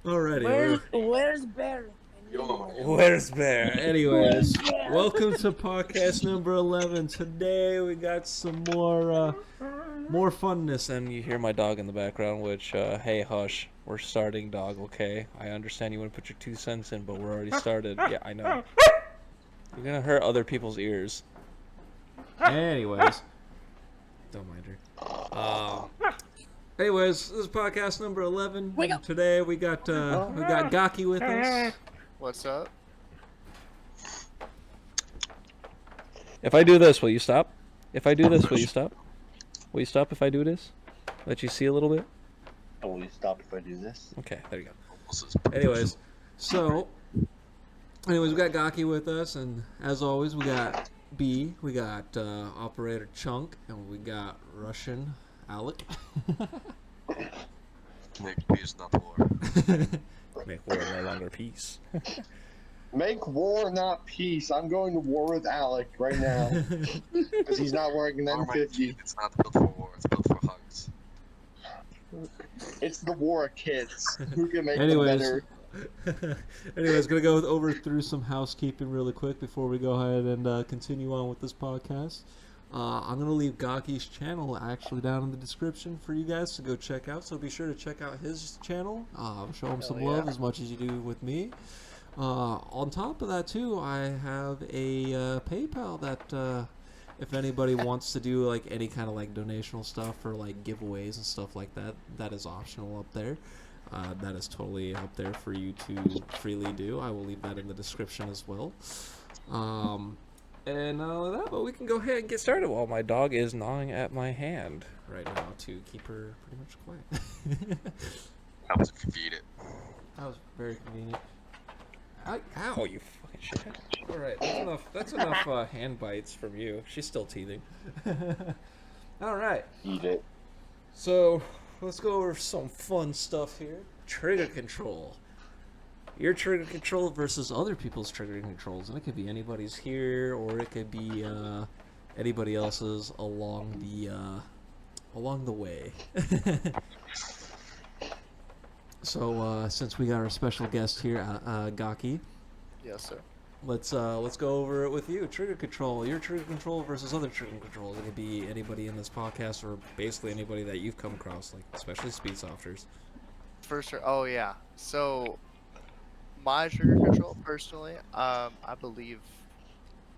Alrighty. Where's Bear? Where's Bear? Anyways, Bear? welcome to podcast number 11. Today we got some more funness, and you hear my dog in the background. Which, hey, hush. We're starting, dog. Okay. I understand you want to put your 2 cents in, but we're already started. Yeah, I know. You're gonna hurt other people's ears. Anyways, don't mind her. Anyways, this is podcast number 11. Today we got Gakeee with us. What's up? If I do this, will you stop? If I do this, will you stop? Will you stop if I do this? Let you see a little bit? Oh, will you stop if I do this? Okay, there you go. Anyways, we got Gakeee with us, and as always, we got B, we got Operator Chunk, and we got Russian Alec. Make peace, not war. Make war no longer peace. Make war, not peace. I'm going to war with Alec right now. Because he's not wearing an M50. It's not built for war, it's built for hugs. It's the war of kids. Who can make them better? Anyways, gonna go over through some housekeeping really quick before we go ahead and continue on with this podcast. I'm gonna leave Gakee's channel actually down in the description for you guys to go check out. So be sure to check out his channel. Show him some love as much as you do with me. On top of that too, I have a PayPal that if anybody wants to do like any kind of like donational stuff or like giveaways and stuff like that, that is optional up there. That is totally up there for you to freely do. I will leave that in the description as well. And not only that, but we can go ahead and get started while my dog is gnawing at my hand right now to keep her pretty much quiet. That was convenient. That was very convenient. Ow, you fucking shit. Alright, that's enough hand bites from you. She's still teething. Alright. Eat it. So, let's go over some fun stuff here. Trigger control. Your trigger control versus other people's trigger controls. And it could be anybody's here, or it could be anybody else's along the way. So, since we got our special guest here, Gakeee. Yes, sir. Let's go over it with you. Trigger control. Your trigger control versus other trigger controls. It could be anybody in this podcast, or basically anybody that you've come across, like especially speed softers. For sure. Oh yeah. So my trigger control, personally, I believe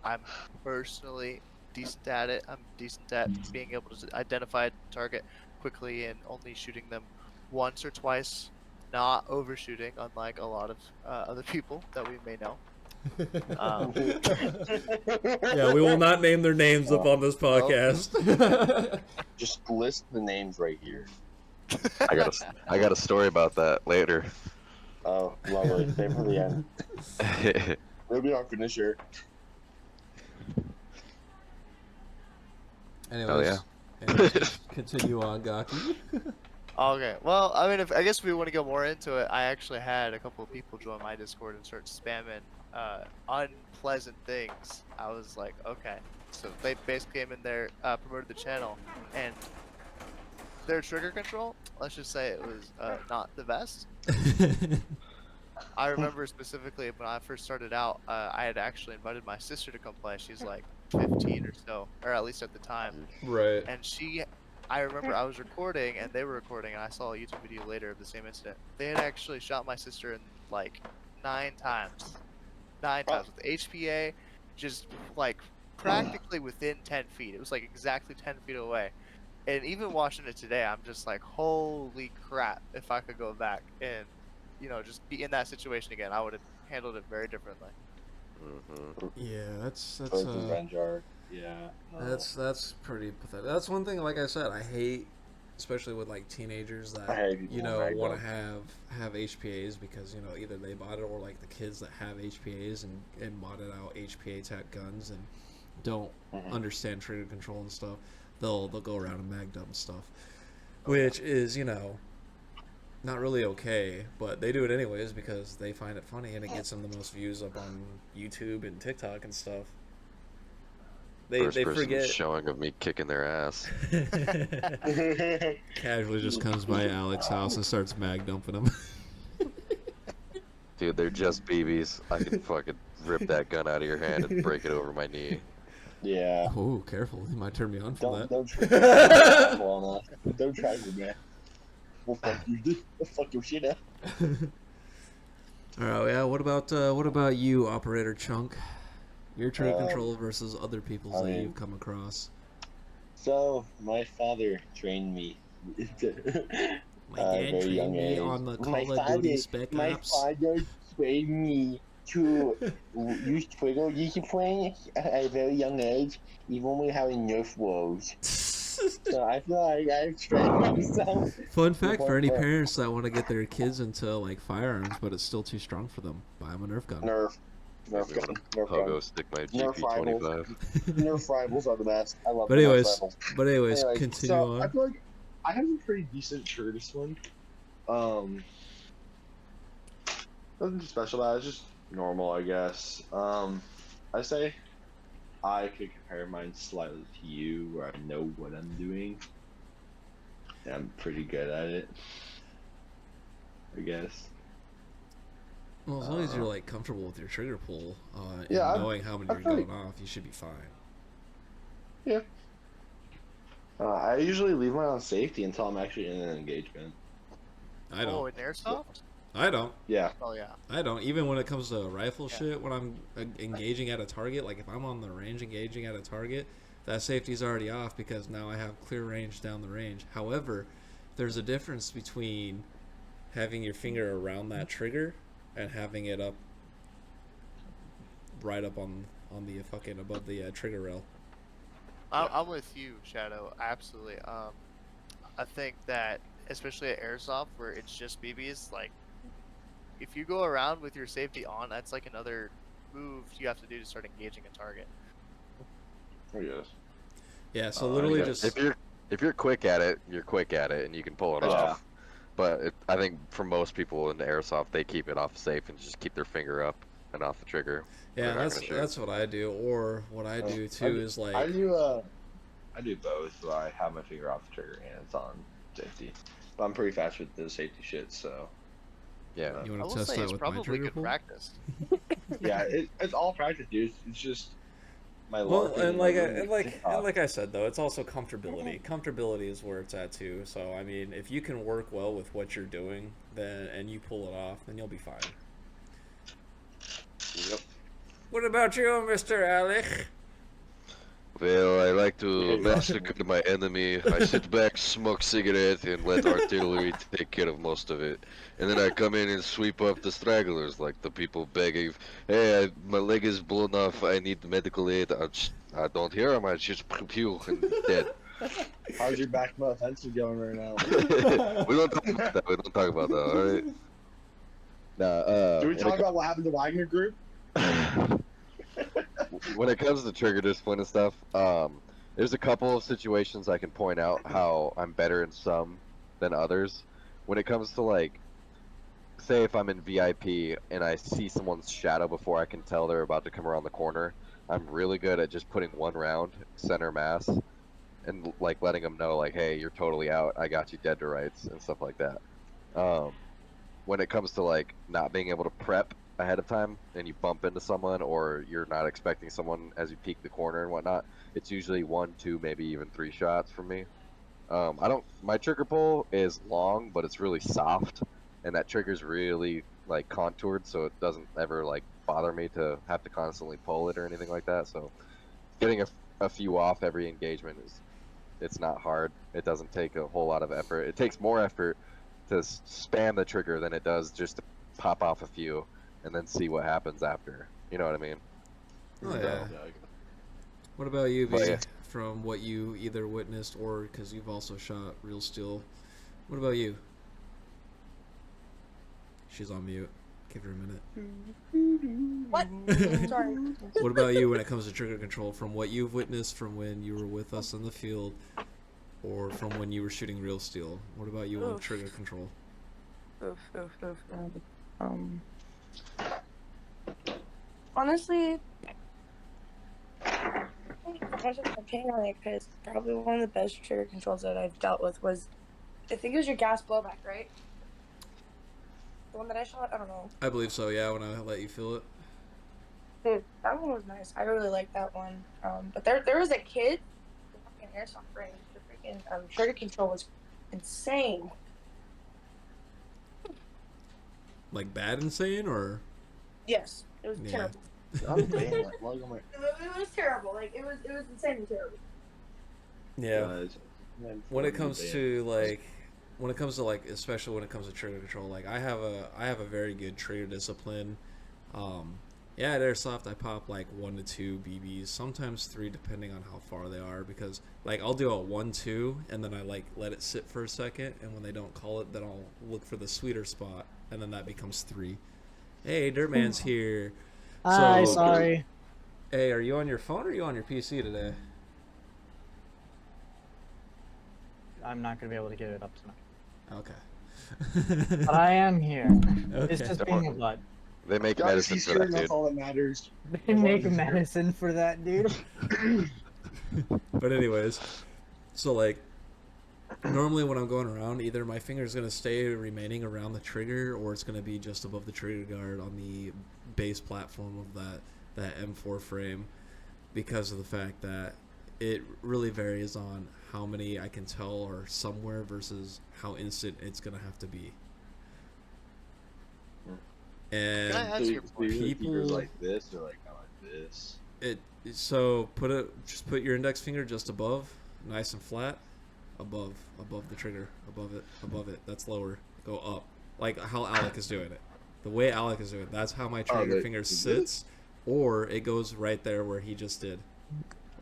I'm personally decent at it. I'm decent at being able to identify a target quickly and only shooting them once or twice, not overshooting, unlike a lot of other people that we may know. Yeah, we will not name their names up on this podcast. Just list the names right here. I got a story about that later. Oh, lovely. Stay for the end. It'll be our finisher. Anyways, anyways, continue on, Gakeee. Okay, well, I mean, I guess if we want to go more into it, I actually had a couple of people join my Discord and start spamming unpleasant things. I was like, okay. So they basically came in there, promoted the channel, and their trigger control, let's just say it was not the best. I remember specifically when I first started out, I had actually invited my sister to come play. She's like 15 or so, or at least at the time. Right. And I remember I was recording and they were recording, and I saw a YouTube video later of the same incident. They had actually shot my sister in like 9 times. 9 times with HPA, just like practically within 10 feet. It was like exactly 10 feet away. And even watching it today, I'm just like, holy crap, if I could go back and, you know, just be in that situation again, I would have handled it very differently. Yeah, that's Yeah. That's pretty pathetic. That's one thing, like I said, I hate, especially with like teenagers that want to have HPAs because either they bought it or like the kids that have HPAs and modded out HPA type guns and don't understand trigger control and stuff. They'll go around and mag dump stuff, which is not really okay, but they do it anyways because they find it funny and it gets them the most views up on YouTube and TikTok and stuff. They forget showing of me kicking their ass. Casually just comes by Alex's house and starts mag dumping him. Dude, they're just BBs. I could fucking rip that gun out of your hand and break it over my knee. Yeah. Oh, careful. You might turn me on for Don't try. that. Well, don't try with me. We'll fuck you. We'll fuck your shit up. Alright, yeah, what about you, Operator Chunk? Your trigger Um, control versus other people's I that mean- you've come across. So my father trained me. My dad very trained young me age. on the Call of Duty Spec My Ops. father trained me to use trigger discipline at a very young age, even when having nerf woes. So I feel like I've trained myself. Fun to the fact for point any where- parents that want to get their kids into like firearms, but it's still too strong for them, buy them a Nerf gun. Nerf gun. Pogo stick my Nerf GP25. Nerf rivals are the best. I love But the Nerf anyways, rivals. continue so on. I feel like I have a pretty decent trigger discipline. Nothing too special about it. It's just normal, I guess. I say I could compare mine slightly to you, where I know what I'm doing. And I'm pretty good at it, I guess. Well, as long as you're like comfortable with your trigger pull, and Yeah, knowing how many I you're feel going off, you should be fine. Yeah. I usually leave mine on safety until I'm actually in an engagement. I Oh, don't. in airsoft? I don't. Yeah. Oh yeah. I don't. Even when it comes to rifle Yeah. shit, when I'm engaging at a target, like if I'm on the range engaging at a target, that safety's already off because now I have clear range down the range. However, there's a difference between having your finger around that trigger and having it up right up on the fucking above the trigger rail. I'm with you, Shadow. Absolutely. I think that especially at airsoft where it's just BBs, like if you go around with your safety on, that's like another move you have to do to start engaging a target. I guess. Yeah, so literally Yeah, just if you're quick at it, you're quick at it, and you can pull it Yeah. off. But I think for most people in the airsoft, they keep it off safe and just keep their finger up and off the trigger. yeah, They're not gonna shoot. that's what I do. Or what I do too is like I do both, but I have my finger off the trigger and it's on safety. But I'm pretty fast with the safety shit, so Yeah. you I want will to test say that it's with my probably trigger good pull. practice. yeah, it's all practice, dude. It's just my Well, larping and my like room with TikTok. like I said though, it's also comfortability. Comfortability is where it's at too. So I mean, if you can work well with what you're doing, then and you pull it off, then you'll be fine. Yep. What about you, Mr. Alec? Well, I like to massacre my enemy. I sit back, smoke cigarette, and let artillery take care of most of it. And then I come in and sweep up the stragglers, like the people begging, "Hey, my leg is blown off. I need medical aid." I don't hear him. I just pew and dead. How's your back offensive going right now? We don't talk about that. We don't talk about that. All right. Nah. Do we talk about what happened to Wagner Group? When it comes to trigger discipline and stuff, there's a couple of situations I can point out how I'm better in some than others. When it comes to like, say if I'm in VIP and I see someone's shadow before I can tell they're about to come around the corner, I'm really good at just putting one round center mass and like letting them know like, hey, you're totally out. I got you dead to rights and stuff like that. When it comes to like not being able to prep ahead of time and you bump into someone or you're not expecting someone as you peek the corner and whatnot, it's usually 1, 2, maybe even 3 shots from me. My trigger pull is long, but it's really soft, and that trigger's really like contoured, so it doesn't ever like bother me to have to constantly pull it or anything like that. So getting a few off every engagement it's not hard. It doesn't take a whole lot of effort. It takes more effort to spam the trigger than it does just to pop off a few and then see what happens after. You know what I mean? Oh So, yeah. What about you, V? But, yeah. From what you either witnessed or because you've also shot real steel. What about you? She's on mute. Give her a minute. What? Sorry. What about you when it comes to trigger control? From what you've witnessed from when you were with us in the field, or from when you were shooting real steel? What about you on Oof. trigger control? Honestly, I was opinion on it because probably one of the best trigger controls that I've dealt with was, I think it was your gas blowback, right? The one that I shot? I don't know. I believe so. Yeah, when I let you feel it. Dude, that one was nice. I really liked that one. But there was a kid, the fucking airsoft range. The freaking trigger control was insane. Like bad insane or? Yes, it was Yeah. terrible. I'm saying, like, why am I- It was terrible. Like it was insanely terrible. Yeah. Guys, man, When it fucking comes banned. to like especially when it comes to trigger control, like I have a very good trigger discipline. Yeah, at airsoft I pop like 1 to 2 BBs, sometimes 3 depending on how far they are, because like I'll do a 1-2 and then I like let it sit for a second, and when they don't call it then I'll look for the sweeter spot and then that becomes 3. Hey, Dirtman's here. Hi, So- sorry. Hey, are you on your phone or are you on your PC today? I'm not gonna be able to get it up tonight. Okay. But I am here. It's Okay. just being a butt. They make Guys, medicine he's for here, that, and dude. that's all that matters. They make medicine for that, dude. But anyways, so like normally when I'm going around, either my finger's gonna stay remaining around the trigger or it's gonna be just above the trigger guard on the base platform of that M4 frame, because of the fact that it really varies on how many I can tell are somewhere versus how instant it's gonna have to be. And Can I ask you a question? people- like this or like this. so just put your index finger just above, nice and flat, above the trigger, above it. That's lower. Go up, like how Alec is doing it. The way Alec is doing it, that's how my trigger like finger this? sits, or it goes right there where he just did,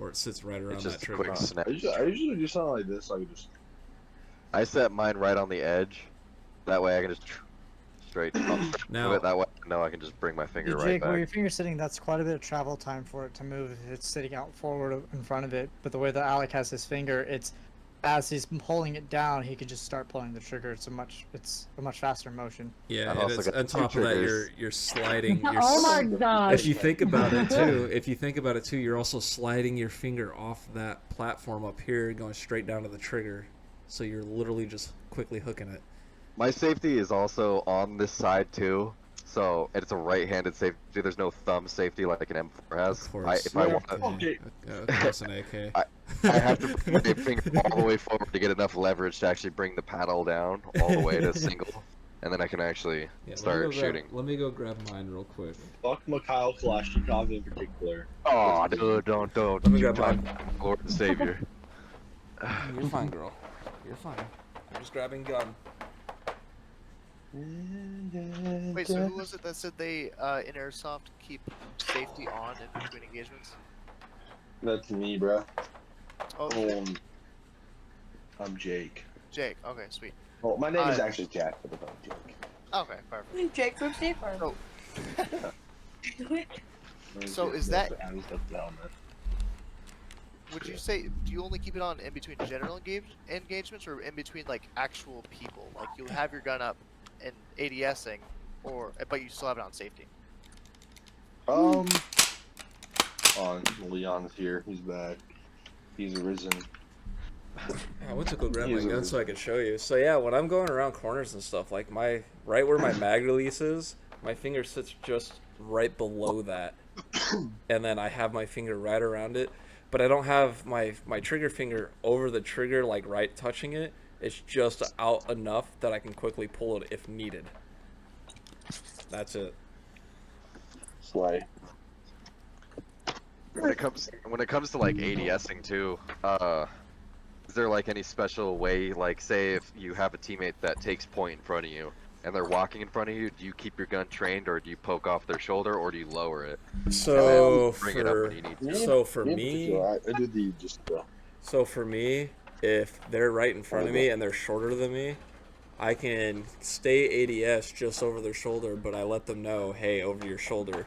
or it sits right around It's that just a trigger. quick snap. I usually do something like this. So I can just I set mine right on the edge. That way I can just straight up Now- with it. That way I know I can just bring my finger Jake, right where back. your finger's sitting, that's quite a bit of travel time for it to move if it's sitting out forward in front of it. But the way that Alec has his finger, it's as he's pulling it down, he can just start pulling the trigger. It's a much faster motion. Yeah, I've and also it's, got on two top of that, triggers. you're sliding. You're Oh my god! If you think about it too, you're also sliding your finger off that platform up here, going straight down to the trigger. So you're literally just quickly hooking it. My safety is also on this side too. So it's a right-handed safety. There's no thumb safety like an M4 has. Of course. If I Yeah. want to, Okay. Of course, an AK. I have to bring my finger all the way forward to get enough leverage to actually bring the paddle down all the way to single, and then I can actually start shooting. Let me go grab mine real quick. fuck Mikhail Kalashnikov in particular. Oh, dude, don't. Let me You grab talk mine. Lord and Savior. You're fine, girl. You're fine. I'm just grabbing gun. Wait, so who was it that said they in airsoft keep safety on in between engagements? That's me, bro. Oh, I'm Jake. Jake. Okay, sweet. Well, my name is Uh, actually Jack, but I'm Jake. Okay, perfect. Jake from State Farm. Oh. So is that- Would you say, do you only keep it on in between general engagements or in between like actual people? Like you have your gun up and ADSing, but you still have it on safety. On Leon's here. He's back. He's arisen. I went to go grab my He's gun a- so I could show you. So yeah, when I'm going around corners and stuff, like right where my mag release is, my finger sits just right below that, and then I have my finger right around it. But I don't have my trigger finger over the trigger, like right touching it. It's just out enough that I can quickly pull it if needed. That's it. Slay. When it comes to like ADSing too, is there like any special way, like say if you have a teammate that takes point in front of you and they're walking in front of you, do you keep your gun trained or do you poke off their shoulder or do you lower it? So Bring it up when you need to. so for me, I did the just So for me, if they're right in front of me and they're shorter than me, I can stay ADS just over their shoulder, but I let them know, hey, over your shoulder.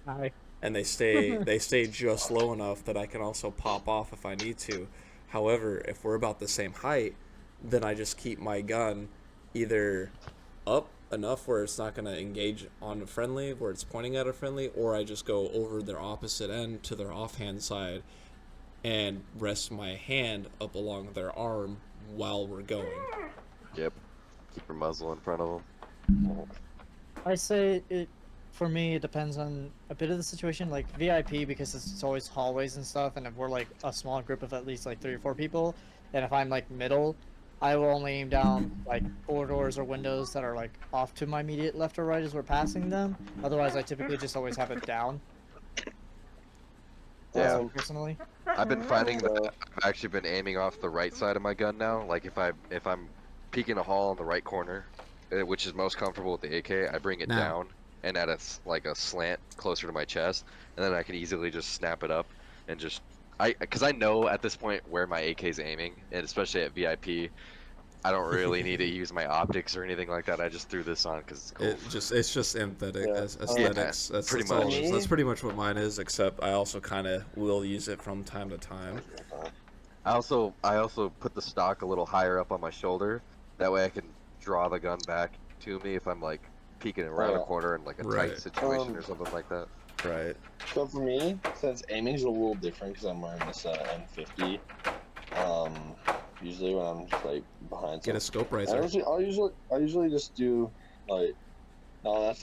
Hi. And they stay just low enough that I can also pop off if I need to. However, if we're about the same height, then I just keep my gun either up enough where it's not going to engage on a friendly, where it's pointing at a friendly, or I just go over their opposite end to their offhand side and rest my hand up along their arm while we're going. Yep. Keep your muzzle in front of them. I say it. For me, it depends on a bit of the situation. Like VIP, because it's always hallways and stuff, and if we're like a small group of at least like 3 or 4 people, and if I'm like middle, I will only aim down like corridors or windows that are like off to my immediate left or right as we're passing them. Otherwise, I typically just always have it down. Yeah. Personally. I've been finding that I've actually been aiming off the right side of my gun now. Like if I'm peeking a hall in the right corner, which is most comfortable with the AK, I bring it Now. down and at like a slant closer to my chest, and then I can easily just snap it up and just because I know at this point where my AK is aiming, and especially at VIP, I don't really need to use my optics or anything like that. I just threw this on because it's cool. It's just aesthetic, Yeah. aesthetics. Yeah, pretty all it much. is. That's pretty much what mine is. Except I also kind of will use it from time to time. I also put the stock a little higher up on my shoulder. That way I can draw the gun back to me if I'm like peeking around a corner in like a Right. tight situation or something like that. Right. So for me, since aiming's a little different because I'm wearing this M50, usually when I'm just like behind Get a something, scope riser. I usually just do like, no, that's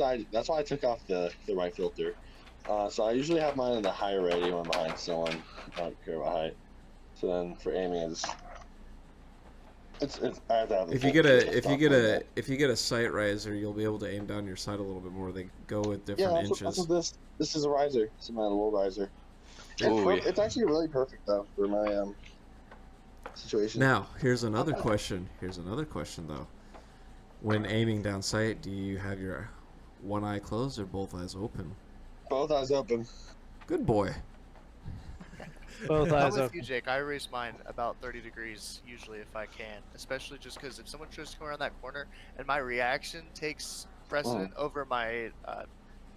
why I took off the right filter. So I usually have mine in the high ready when I'm behind someone. I don't care about height. So then for aiming, it's I have to have the If you full get stock if you get a sight riser, you'll be able to aim down your sight a little bit more. They go with yeah, different that's inches. what this is a riser. This is my little riser. Ooh, yeah. It's actually really perfect though for my situation. Now, here's another question. Here's another question though. When aiming down sight, do you have your one eye closed or both eyes open? Both eyes open. Good boy. Both I'm eyes with open. you, Jake. I raise mine about 30 degrees usually if I can, especially just because if someone tries to come around that corner and my reaction takes precedent over my So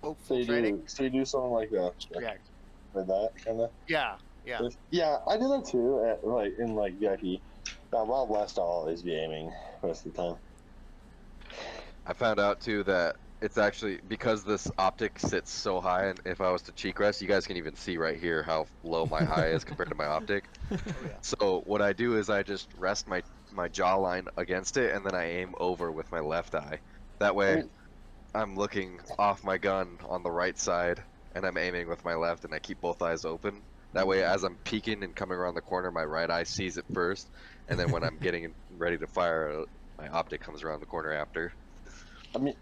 hopeful you training, do something like that, react. like that kind of. Yeah, yeah. Yeah, I do that too. Like in like VIP. Wild West, I'll always be aiming most of the time. I found out too that it's actually because this optic sits so high, and if I was to cheek rest, you guys can even see right here how low my eye is compared to my optic. Oh, yeah. So what I do is I just rest my jawline against it, and then I aim over with my left eye. That way, I'm looking off my gun on the right side, and I'm aiming with my left, and I keep both eyes open. That way, as I'm peeking and coming around the corner, my right eye sees it first, and then when I'm getting ready to fire, my optic comes around the corner after. I mean,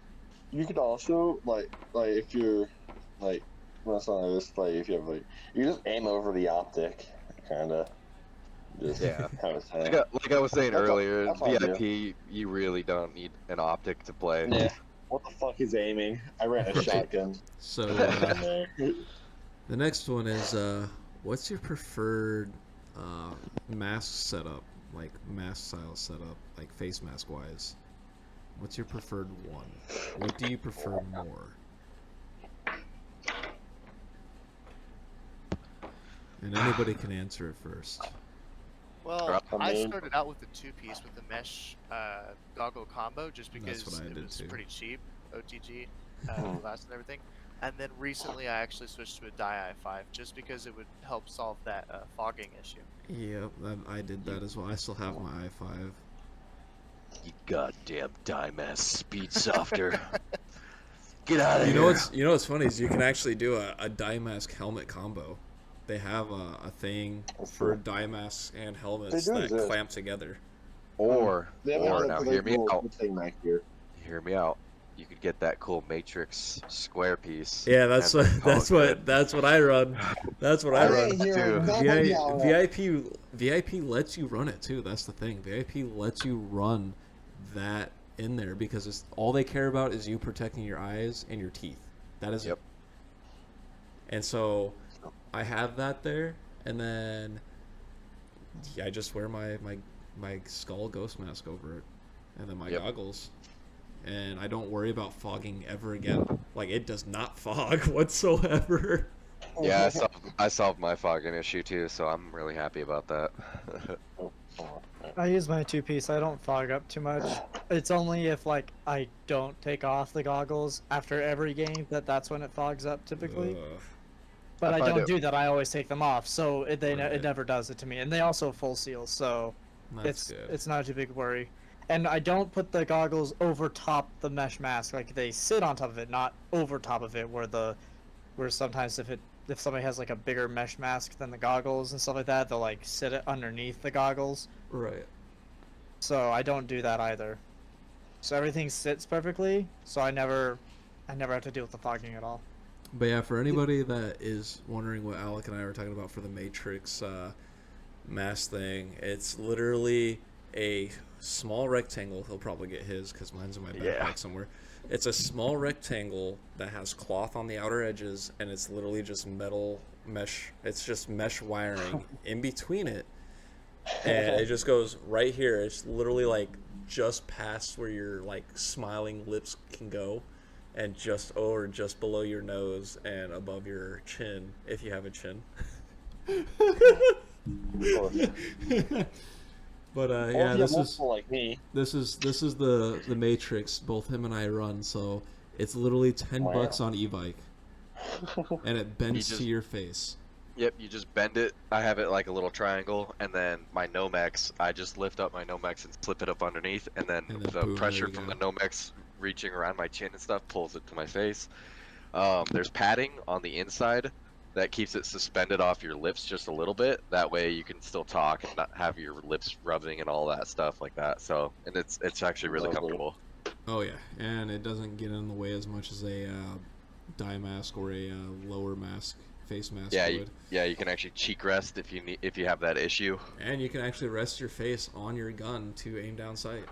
you could also like if you're like when it's not like this, like if you have like you just aim over the optic, kind of. Just Yeah. have it Like I was saying That's all- earlier, that's all I do. VIP, you really don't need an optic to play. Yeah. What the fuck is aiming? I ran a Right. shotgun. So down there. the next one is what's your preferred mask setup, like mask style setup, like face mask wise? What's your preferred one? What do you prefer more? And anybody can answer it first. Well, I I mean- started out with the 2-piece with the mesh goggle combo just because what I it did was too. pretty cheap, OTG, glass and everything. And then recently I actually switched to a dye i5 just because it would help solve that fogging issue. Yep, I did that as well. I still have my i5. You goddamn dumbass, speed softer. Get out of You here. know what's funny is you can actually do a dye mask helmet combo. They have a thing for dye masks and helmets They do that exist. clamp together. Or They have now another hear me little out. thing back here. Hear me out. You could get that cool Matrix square piece. Yeah, that's and what then call it good. that's what I run. That's what I run. ain't hearing Dude. nothing y'all want. VIP lets you run it too. That's the thing. VIP lets you run that in there because it's all they care about is you protecting your eyes and your teeth. That is Yep. it. And so I have that there, and then yeah, I just wear my skull ghost mask over it, and then my Yep. goggles, and I don't worry about fogging ever again. Like it does not fog whatsoever. Yeah, I solved my fogging issue too, so I'm really happy about that. I use my 2-piece. I don't fog up too much. It's only if like I don't take off the goggles after every game that's when it fogs up typically. Ugh. But I I find don't it- do that. I always take them off, so it Right. never does it to me. And they also full seal, so That's good. it's not a big worry. And I don't put the goggles over top the mesh mask. Like they sit on top of it, not over top of it. Where sometimes if somebody has like a bigger mesh mask than the goggles and stuff like that, they'll like sit it underneath the goggles. Right. So I don't do that either. So everything sits perfectly. So I never have to deal with the fogging at all. But yeah, for anybody that is wondering what Alec and I were talking about for the Matrix mask thing, it's literally a small rectangle. He'll probably get his because mine's in my backpack somewhere. It's a small rectangle that has cloth on the outer edges, and it's literally just metal mesh. It's just mesh wiring in between it, and it just goes right here. It's literally like just past where your like smiling lips can go, and just below your nose and above your chin if you have a chin. But yeah, this is like me. this is the Matrix. Both him and I run, so it's literally $10 on e-bike, and it bends to your face. Yep, you just bend it. I have it like a little triangle, and then my Nomex, I just lift up my Nomex and slip it up underneath, and then the boom, pressure there you from go. the Nomex reaching around my chin and stuff pulls it to my face. There's padding on the inside that keeps it suspended off your lips just a little bit. That way you can still talk and not have your lips rubbing and all that stuff like that. So, and it's actually really comfortable. Oh yeah, and it doesn't get in the way as much as a dye mask or a lower mask, face mask would. You can actually cheek rest if you have that issue. And you can actually rest your face on your gun to aim down sight.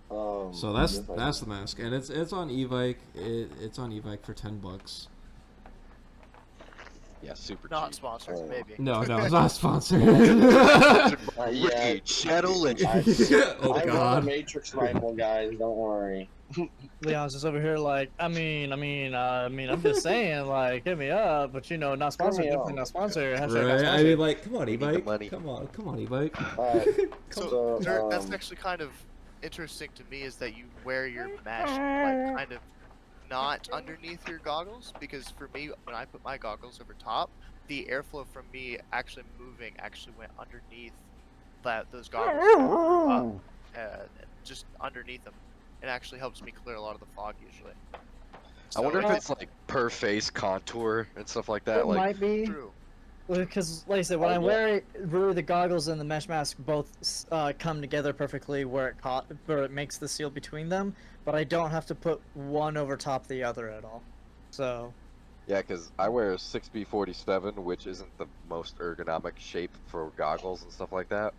So that's the mask, and it's on e-bike. It's on e-bike for $10. Yeah, super Not cheap. sponsored, maybe. No, it's not sponsored. Yeah, Shadow Legend. Oh I run God. a Matrix rifle, guys. Don't worry. Leon's just over here like, I'm just saying, like, hit me up, but not sponsored, definitely not sponsored. Hashtag not Right? I sponsored. mean, like, come on, need the e-bike. money. Come on, e-bike. So that's actually kind of interesting to me, is that you wear your mesh like kind of not underneath your goggles, because for me, when I put my goggles over top, the airflow from me actually moving actually went underneath those goggles, just underneath them. It actually helps me clear a lot of the fog usually. I wonder if it's like per face contour and stuff like that. It Like, might be. True. Because, like I said, when I wear the goggles and the mesh mask both come together perfectly where it makes the seal between them, but I don't have to put one over top the other at all. So. yeah, because I wear a 6B47, which isn't the most ergonomic shape for goggles and stuff like that.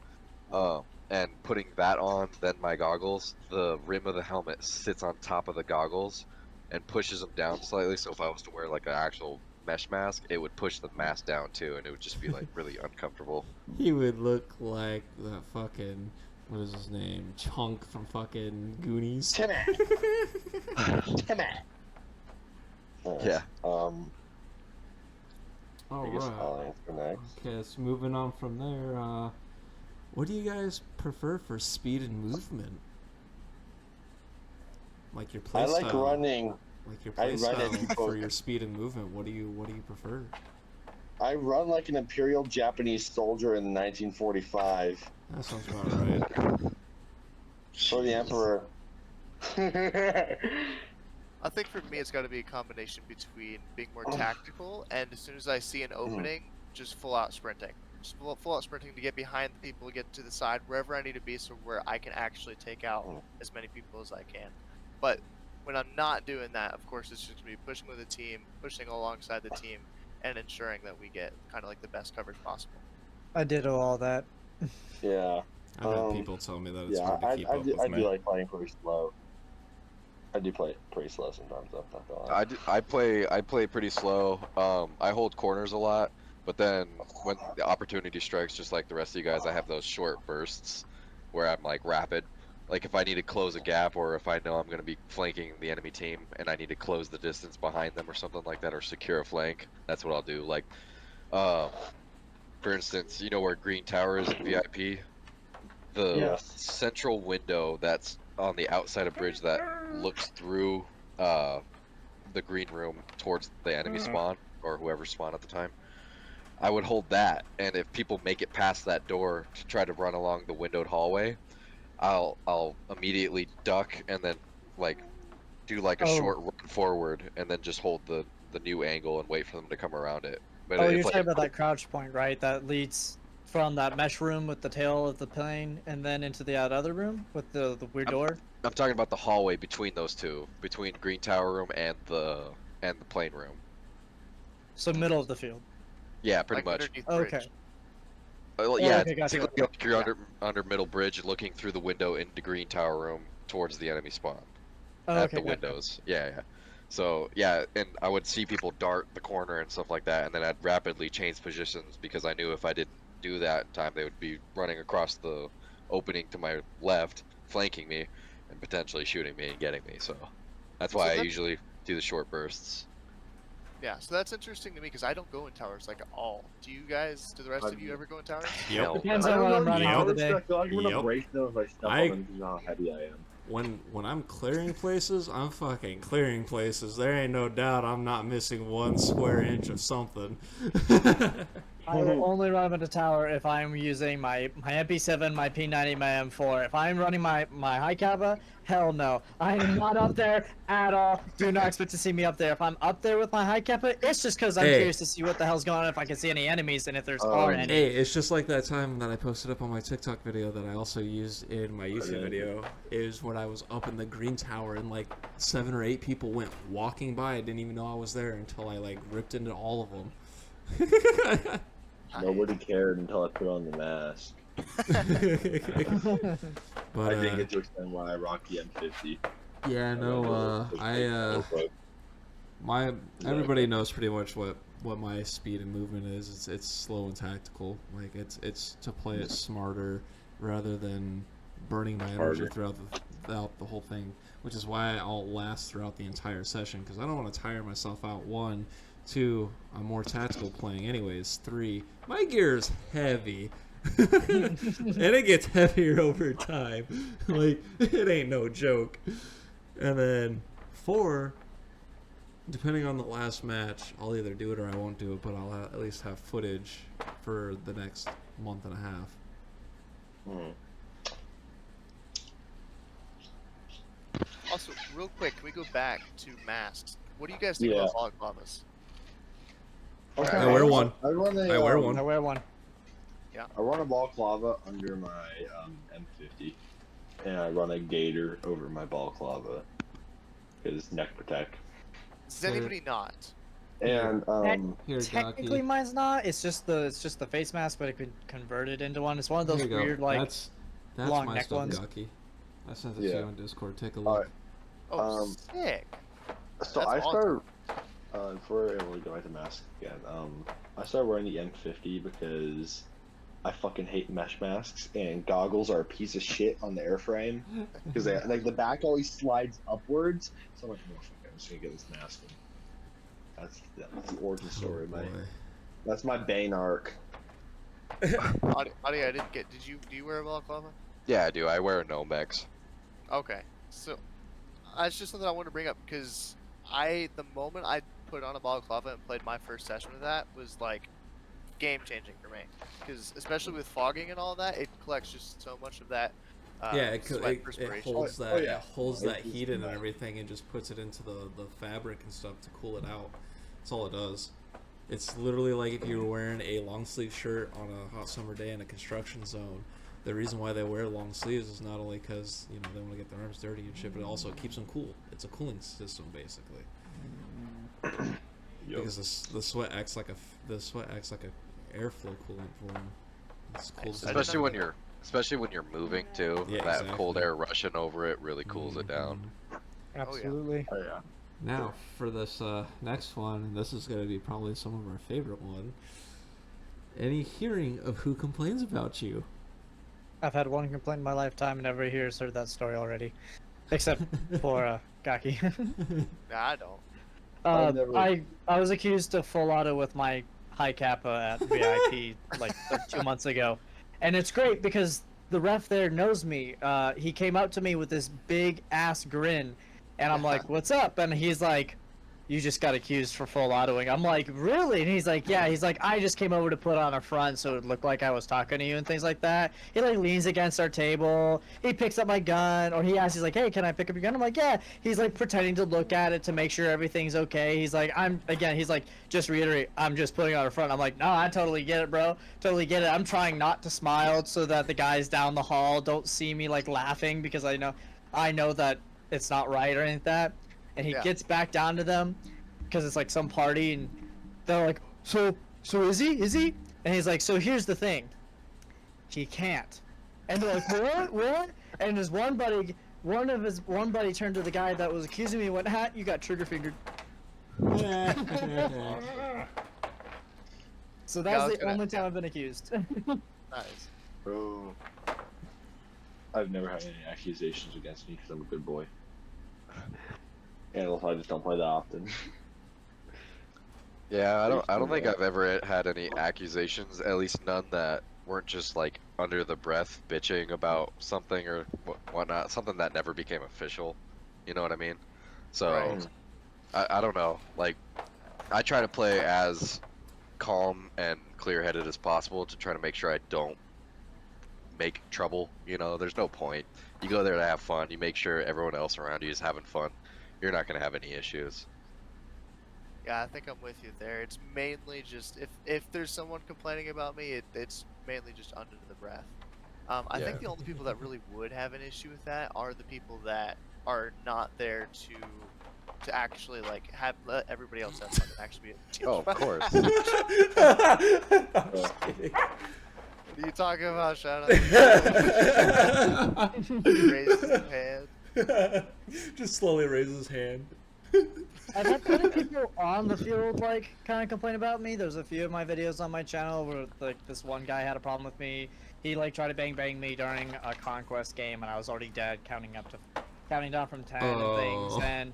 And putting that on, then my goggles, the rim of the helmet sits on top of the goggles and pushes them down slightly. So if I was to wear like an actual mesh mask, it would push the mask down too, and it would just be like really uncomfortable. He would look like that fucking, what is his name? Chunk from fucking Goonies. Timmy. Yeah. All I guess right. I'll answer next. Okay, so moving on from there, what do you guys prefer for speed and movement? Like your I playstyle. like running. Like your I run playstyle it for your speed and movement. What do you prefer? I run like an Imperial Japanese soldier in 1945. That sounds about right. For the Emperor. I think for me, it's got to be a combination between being more tactical and as soon as I see an opening, just full out sprinting. Just full out sprinting to get behind the people, get to the side, wherever I need to be, so where I can actually take out as many people as I can. But when I'm not doing that, of course, it's just going to be pushing with the team, pushing alongside the team, and ensuring that we get kind of like the best coverage possible. I did all that. Yeah. I've had people tell me that it's Yeah, hard to keep up with I me. do like playing pretty slow. I do play pretty slow sometimes. I'm not gonna lie. I play pretty slow. I hold corners a lot, but then when the opportunity strikes, just like the rest of you guys, I have those short bursts where I'm like rapid. Like if I need to close a gap, or if I know I'm going to be flanking the enemy team and I need to close the distance behind them or something like that, or secure a flank, that's what I'll do. Like, for instance, you know where Green Tower is in VIP? The central window that's on the outside of bridge that looks through the green room towards the enemy spawn, or whoever spawned at the time. I would hold that, and if people make it past that door to try to run along the windowed hallway, I'll immediately duck and then like do like a Oh. short run forward, and then just hold the new angle and wait for them to come around it. But Oh, if you're like, talking about that crouch point, right? That leads from that mesh room with the tail of the plane, and then into that other room with the weird door. I'm talking about the hallway between those two, between Green Tower room and the plane room. So middle of the field. Yeah, pretty Like much. underneath the Okay. bridge. Yeah, okay, gotcha. basically like you're Yeah. under middle bridge, looking through the window into Green Tower room towards the enemy spawn. Oh, At okay, the gotcha. windows. Yeah. So yeah, and I would see people dart the corner and stuff like that, and then I'd rapidly change positions because I knew if I didn't do that in time, they would be running across the opening to my left, flanking me, and potentially shooting me and getting me. So that's why I usually do the short bursts. Yeah, so that's interesting to me because I don't go in towers like at all. Do you guys? Do the rest of you ever go in towers? Hell Depends no. on what I'm run running for the towers, day. I feel like I'm gonna Yep. break them if I step I- on them because of how heavy I am. When I'm clearing places, I'm fucking clearing places. There ain't no doubt I'm not missing 1 square inch of something. I will only run into tower if I'm using my MP7, my P90, my M4. If I'm running my high kappa, hell no. I am not up there at all. Do not expect to see me up there. If I'm up there with my high kappa, it's just because I'm Hey. curious to see what the hell's going on, if I can see any enemies, and if there's Oh. are any. Hey, it's just like that time that I posted up on my TikTok video that I also used in my YouTube Okay. video. Is when I was up in the Green Tower and like 7 or 8 people went walking by. I didn't even know I was there until I like ripped into all of them. Nobody cared until I put on the mask. But I didn't get to explain why I rock the M50. yeah, no, everybody knows pretty much what my speed and movement is. It's slow and tactical. Like it's to play it smarter rather than burning my energy throughout the whole thing, which is why I'll last throughout the entire session because I don't want to tire myself out. 1, 2, I'm more tactical playing anyways. 3, my gear is heavy. And it gets heavier over time. Like, it ain't no joke. And then 4, depending on the last match, I'll either do it or I won't do it, but I'll at least have footage for the next month and a half. Also, real quick, can we go back to masks? What do you guys think about balaclavas? Okay. I wear one. I run a, I wear um, one. I wear one. I run a balaclava under my M50, and I run a gator over my balaclava because neck protect. Does anybody not? And Here, Technically, Gakeee. mine's not. It's just the face mask, but it could convert it into one. It's one of those Here you go. weird like. That's long my neck stuff, ones. Gakeee. I sent it to Yeah. you on Discord. Take a look. Alright. Oh, Um, sick. so That's I awesome. started. If we're able to go back to mask again, I started wearing the M50 because I fucking hate mesh masks, and goggles are a piece of shit on the airframe because they like the back always slides upwards. So I'm like, oh, fuck, I'm just gonna get this mask. And that's the origin story. Oh, boy. That's my Bane arc. Adi, I didn't get. Do you wear a balaclava? Yeah, I do. I wear a Nomex. Okay, so it's just something I wanted to bring up because the moment I put on a balaclava and played my first session with that was like game changing for me because especially with fogging and all that, it collects just so much of that. Yeah, it sweat perspiration. holds that. Oh, yeah. It holds It that just- heat in and everything, and just puts it into the fabric and stuff to cool it out. That's all it does. It's literally like if you were wearing a long sleeve shirt on a hot summer day in a construction zone. The reason why they wear long sleeves is not only because they want to get their arms dirty and shit, but it also keeps them cool. It's a cooling system basically. Because the sweat acts like a airflow coolant for them. It's cool. Especially when you're moving too. Yeah, that exactly. cold air rushing over it really cools it down. Absolutely. Oh yeah. Now, for this next one, and this is going to be probably some of our favorite one. Any hearing of who complains about you? I've had one complaint in my lifetime, and everybody here has heard that story already, except for Gakeee. Nah, I don't. I've never- I was accused of full auto with my high kappa at VIP like 2 months ago, and it's great because the ref there knows me. He came up to me with this big ass grin, and I'm like, "What's up?" And he's like, you just got accused for full autoing. I'm like, really? And he's like, yeah. He's like, I just came over to put on a front so it looked like I was talking to you and things like that. He like leans against our table. He picks up my gun, or he asks, he's like, hey, can I pick up your gun? I'm like, yeah. He's like pretending to look at it to make sure everything's okay. He's like, he's like, just reiterate, I'm just putting on a front. I'm like, no, I totally get it, bro. Totally get it. I'm trying not to smile so that the guys down the hall don't see me like laughing because I know that it's not right or anything like that. And he gets back down to them because it's like some party, and they're like, so is he? And he's like, so here's the thing, he can't. And they're like, what? And his one buddy turned to the guy that was accusing me and went, "Ha, you got trigger fingered." So that's the only time I've been accused. Nice. Bro, I've never had any accusations against me because I'm a good boy. And also, I just don't play that often. Yeah, I don't think I've ever had any accusations, at least none that weren't just like under the breath bitching about something or whatnot, something that never became official. You know what I mean? So, Right. I don't know. Like, I try to play as calm and clear-headed as possible to try to make sure I don't make trouble. You know, there's no point. You go there to have fun. You make sure everyone else around you is having fun. You're not gonna have any issues. Yeah, I think I'm with you there. It's mainly just if there's someone complaining about me, it's mainly just under the breath. I think the only people that really would have an issue with that are the people that are not there to actually like let everybody else have fun and actually be. Oh, of course. I'm just kidding. What are you talking about, Shadow? He raised his hand. Just slowly raises his hand. I've had plenty of people on the field like kind of complain about me. There's a few of my videos on my channel where like this one guy had a problem with me. He like tried to bang me during a conquest game, and I was already dead, counting down from 10 and things.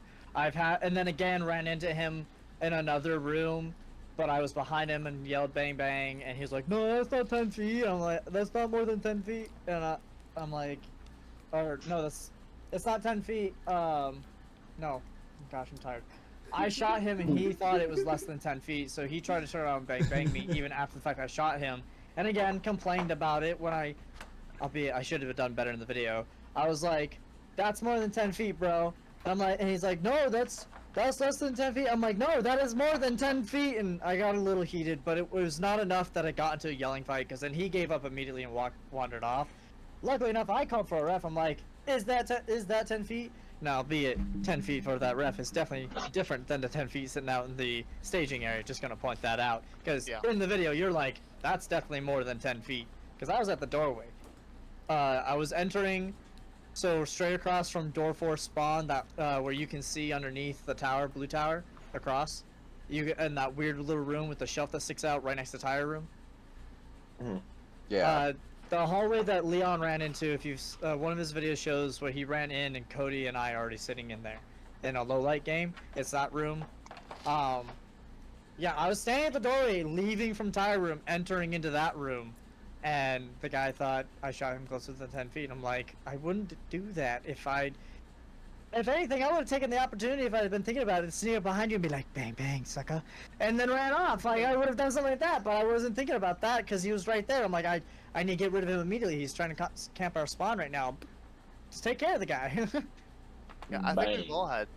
And then again ran into him in another room, but I was behind him and yelled bang bang, and he's like, no, that's not 10 feet. I'm like, that's not more than 10 feet. And I'm like, or no, it's not 10 feet. No. Gosh, I'm tired. I shot him and he thought it was less than 10 feet, so he tried to turn around and bang me even after the fact I shot him. And again, complained about it when I should have done better in the video. I was like, that's more than 10 feet, bro. And I'm like, and he's like, no, that's less than 10 feet. I'm like, no, that is more than 10 feet. And I got a little heated, but it was not enough that I got into a yelling fight, because then he gave up immediately and wandered off. Luckily enough, I called for a ref. I'm like, is that 10 feet? Now, be it 10 feet for that ref is definitely different than the 10 feet sitting out in the staging area. Just gonna point that out, because in the video you're like, that's definitely more than 10 feet. Because I was at the doorway. I was entering, so straight across from door 4 spawn, that where you can see underneath the tower, blue tower, across. You get in that weird little room with the shelf that sticks out right next to the tire room. Yeah. The hallway that Leon ran into, if you've one of his videos shows where he ran in and Cody and I are already sitting in there in a low light game. It's that room. Yeah, I was standing at the doorway, leaving from tire room, entering into that room, and the guy thought I shot him closer than 10 feet. I'm like, I wouldn't do that if anything, I would have taken the opportunity if I had been thinking about it, sneak up behind you and be like, bang, bang, sucker, and then ran off. Like, I would have done something like that, but I wasn't thinking about that because he was right there. I'm like, I need to get rid of him immediately. He's trying to camp our spawn right now. Just take care of the guy. Yeah, I think we've all had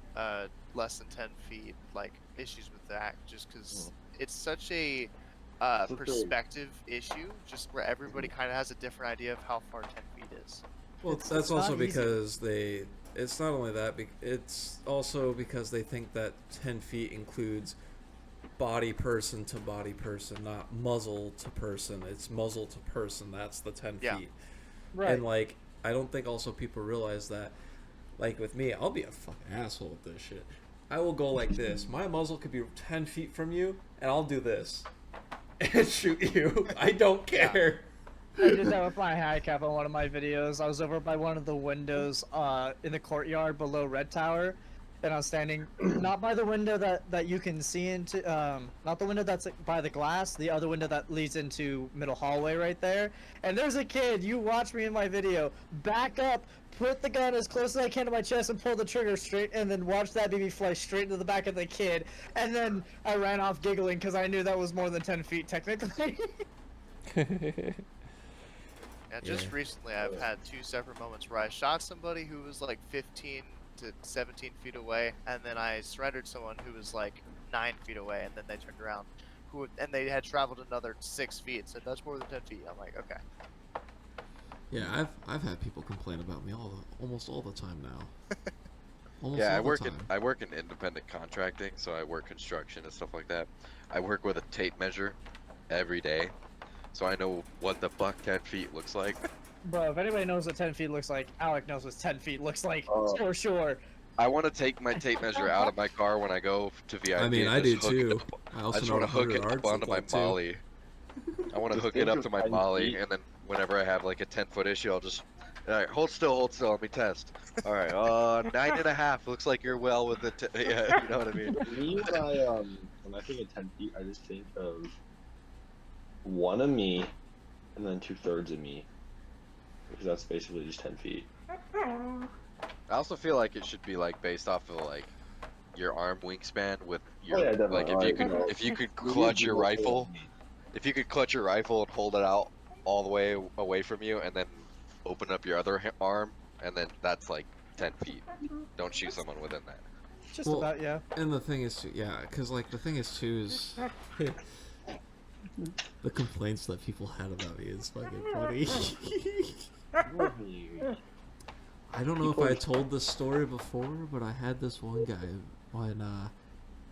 less than 10 feet, like, issues with that, just because it's such a perspective issue, just where everybody kind of has a different idea of how far 10 feet is. Well, that's also because it's not only that, it's also because they think that 10 feet includes body person to body person, not muzzle to person. It's muzzle to person. That's the 10 feet. Right. And, like, I don't think also people realize that, like, with me, I'll be a fucking asshole with this shit. I will go like this. My muzzle could be 10 feet from you, and I'll do this. And shoot you. I don't care. I did that with my high cap on one of my videos. I was over by one of the windows in the courtyard below Red Tower, and I was standing not by the window that you can see into, not the window that's by the glass, the other window that leads into middle hallway right there. And there's a kid, you watch me in my video, back up, put the gun as close as I can to my chest and pull the trigger straight, and then watch that BB fly straight into the back of the kid. And then I ran off giggling because I knew that was more than 10 feet technically. Yeah, just recently I've had 2 separate moments where I shot somebody who was like 15 to 17 feet away, and then I surrendered someone who was like 9 feet away, and then they turned around, and they had traveled another 6 feet, so that's more than 10 feet. I'm like, okay. Yeah, I've had people complain about me almost all the time now. Almost Yeah, all the time. I work in independent contracting, so I work construction and stuff like that. I work with a tape measure every day, so I know what the fuck 10 feet looks like. Bro, if anybody knows what 10 feet looks like, Alec knows what 10 feet looks like, for sure. I want to take my tape measure out of my car when I go to VIP. I mean, I do too. I also just know want to what hook it 100 up yards onto look my like, too. molly. I want to hook it up to my molly, and then whenever I have like a 10-foot issue, I'll just, alright, hold still, let me test. Alright, 9.5, looks like you're well with the, yeah, you know what I mean? Me, when I think of 10 feet, I just think of one of me, and then 2/3 of me, because that's basically just 10 feet. I also feel like it should be like based off of like your arm wingspan with your Oh, yeah, like definitely. if you could clutch your rifle, if you could clutch your rifle and hold it out all the way away from you, and then open up your other arm, and then that's like 10 feet. Don't shoot someone within that. Just Well, about, yeah. And the thing is, yeah, because like the thing is too is the complaints that people had about me is fucking funny. I don't know if I told this story before, but I had this one guy when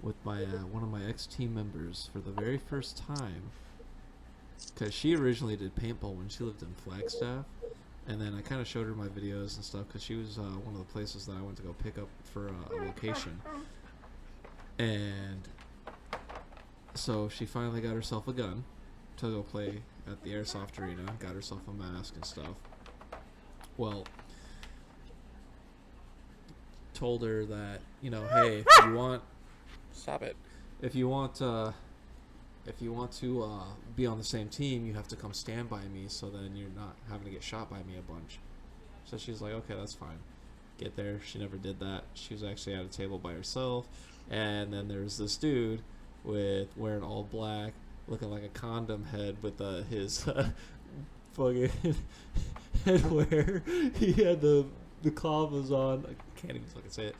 with my one of my ex-team members for the very first time, because she originally did paintball when she lived in Flagstaff, and then I kind of showed her my videos and stuff because she was one of the places that I went to go pick up for a location, and so she finally got herself a gun to go play at the airsoft arena, got herself a mask and stuff. Well, told her that, you know, hey, if you want, stop it. If you want to be on the same team, you have to come stand by me, so then you're not having to get shot by me a bunch. So she's like, okay, that's fine. Get there. She never did that. She was actually at a table by herself, and then there's this dude with wearing all black, looking like a condom head with his fucking headwear. He had the clavas on. I can't even fucking say it.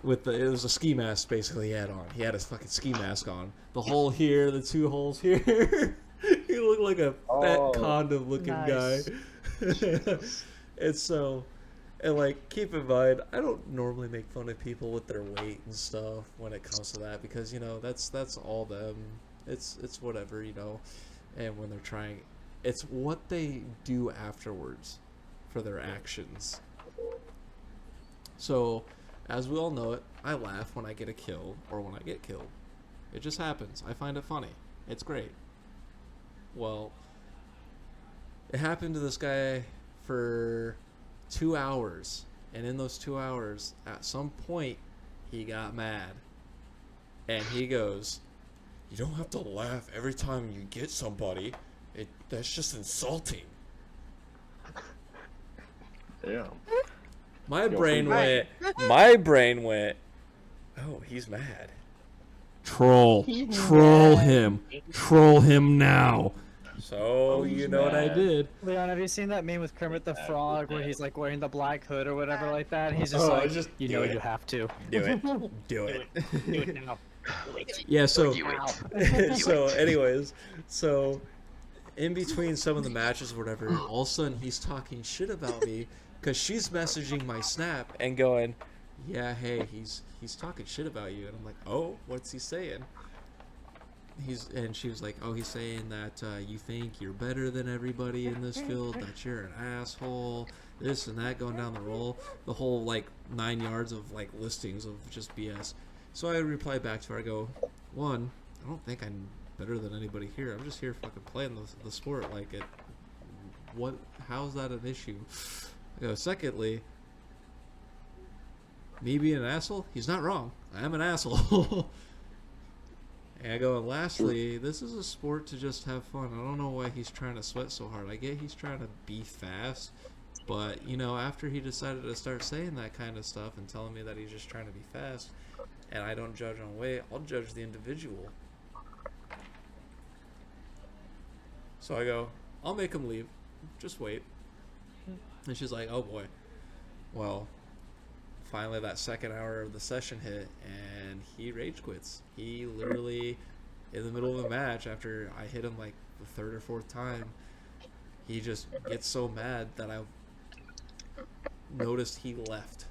It was a ski mask basically he had on. He had his fucking ski mask on. The hole here, the 2 holes here. He looked like a fat condom looking nice. guy. And like, keep in mind, I don't normally make fun of people with their weight and stuff when it comes to that, because, you know, that's all them. It's whatever, you know. And when they're trying, it's what they do afterwards for their actions. So, as we all know it, I laugh when I get a kill or when I get killed. It just happens. I find it funny. It's great. Well, it happened to this guy for 2 hours, and in those 2 hours, at some point, he got mad, and he goes, "You don't have to laugh every time you get somebody. That's just insulting." Yeah. My brain went, oh, he's mad. Troll him now. So, you know what I did. Leon, have you seen that meme with Kermit the Frog where he's like wearing the black hood or whatever like that? And he's just like, you know you have to. Do it. Do it. Do it now. Yeah, so, Wow. so anyways, so in between some of the matches or whatever, all of a sudden he's talking shit about me because she's messaging my snap and going, yeah, hey, he's talking shit about you. And I'm like, oh, what's he saying? And she was like, oh, he's saying that you think you're better than everybody in this field, that you're an asshole, this and that, going down the whole like 9 yards of like listings of just BS. So I reply back to her. I go, one, I don't think I'm better than anybody here. I'm just here fucking playing the sport. Like, how's that an issue? I go, secondly, me being an asshole, he's not wrong. I am an asshole. And I go, and lastly, this is a sport to just have fun. I don't know why he's trying to sweat so hard. I get he's trying to be fast, but, you know, after he decided to start saying that kind of stuff and telling me that he's just trying to be fast, and I don't judge on weight, I'll judge the individual. So I go, I'll make him leave. Just wait. And she's like, oh boy. Well, finally that second hour of the session hit, and he rage quits. He literally, in the middle of a match, after I hit him like the third or fourth time, he just gets so mad that I noticed he left.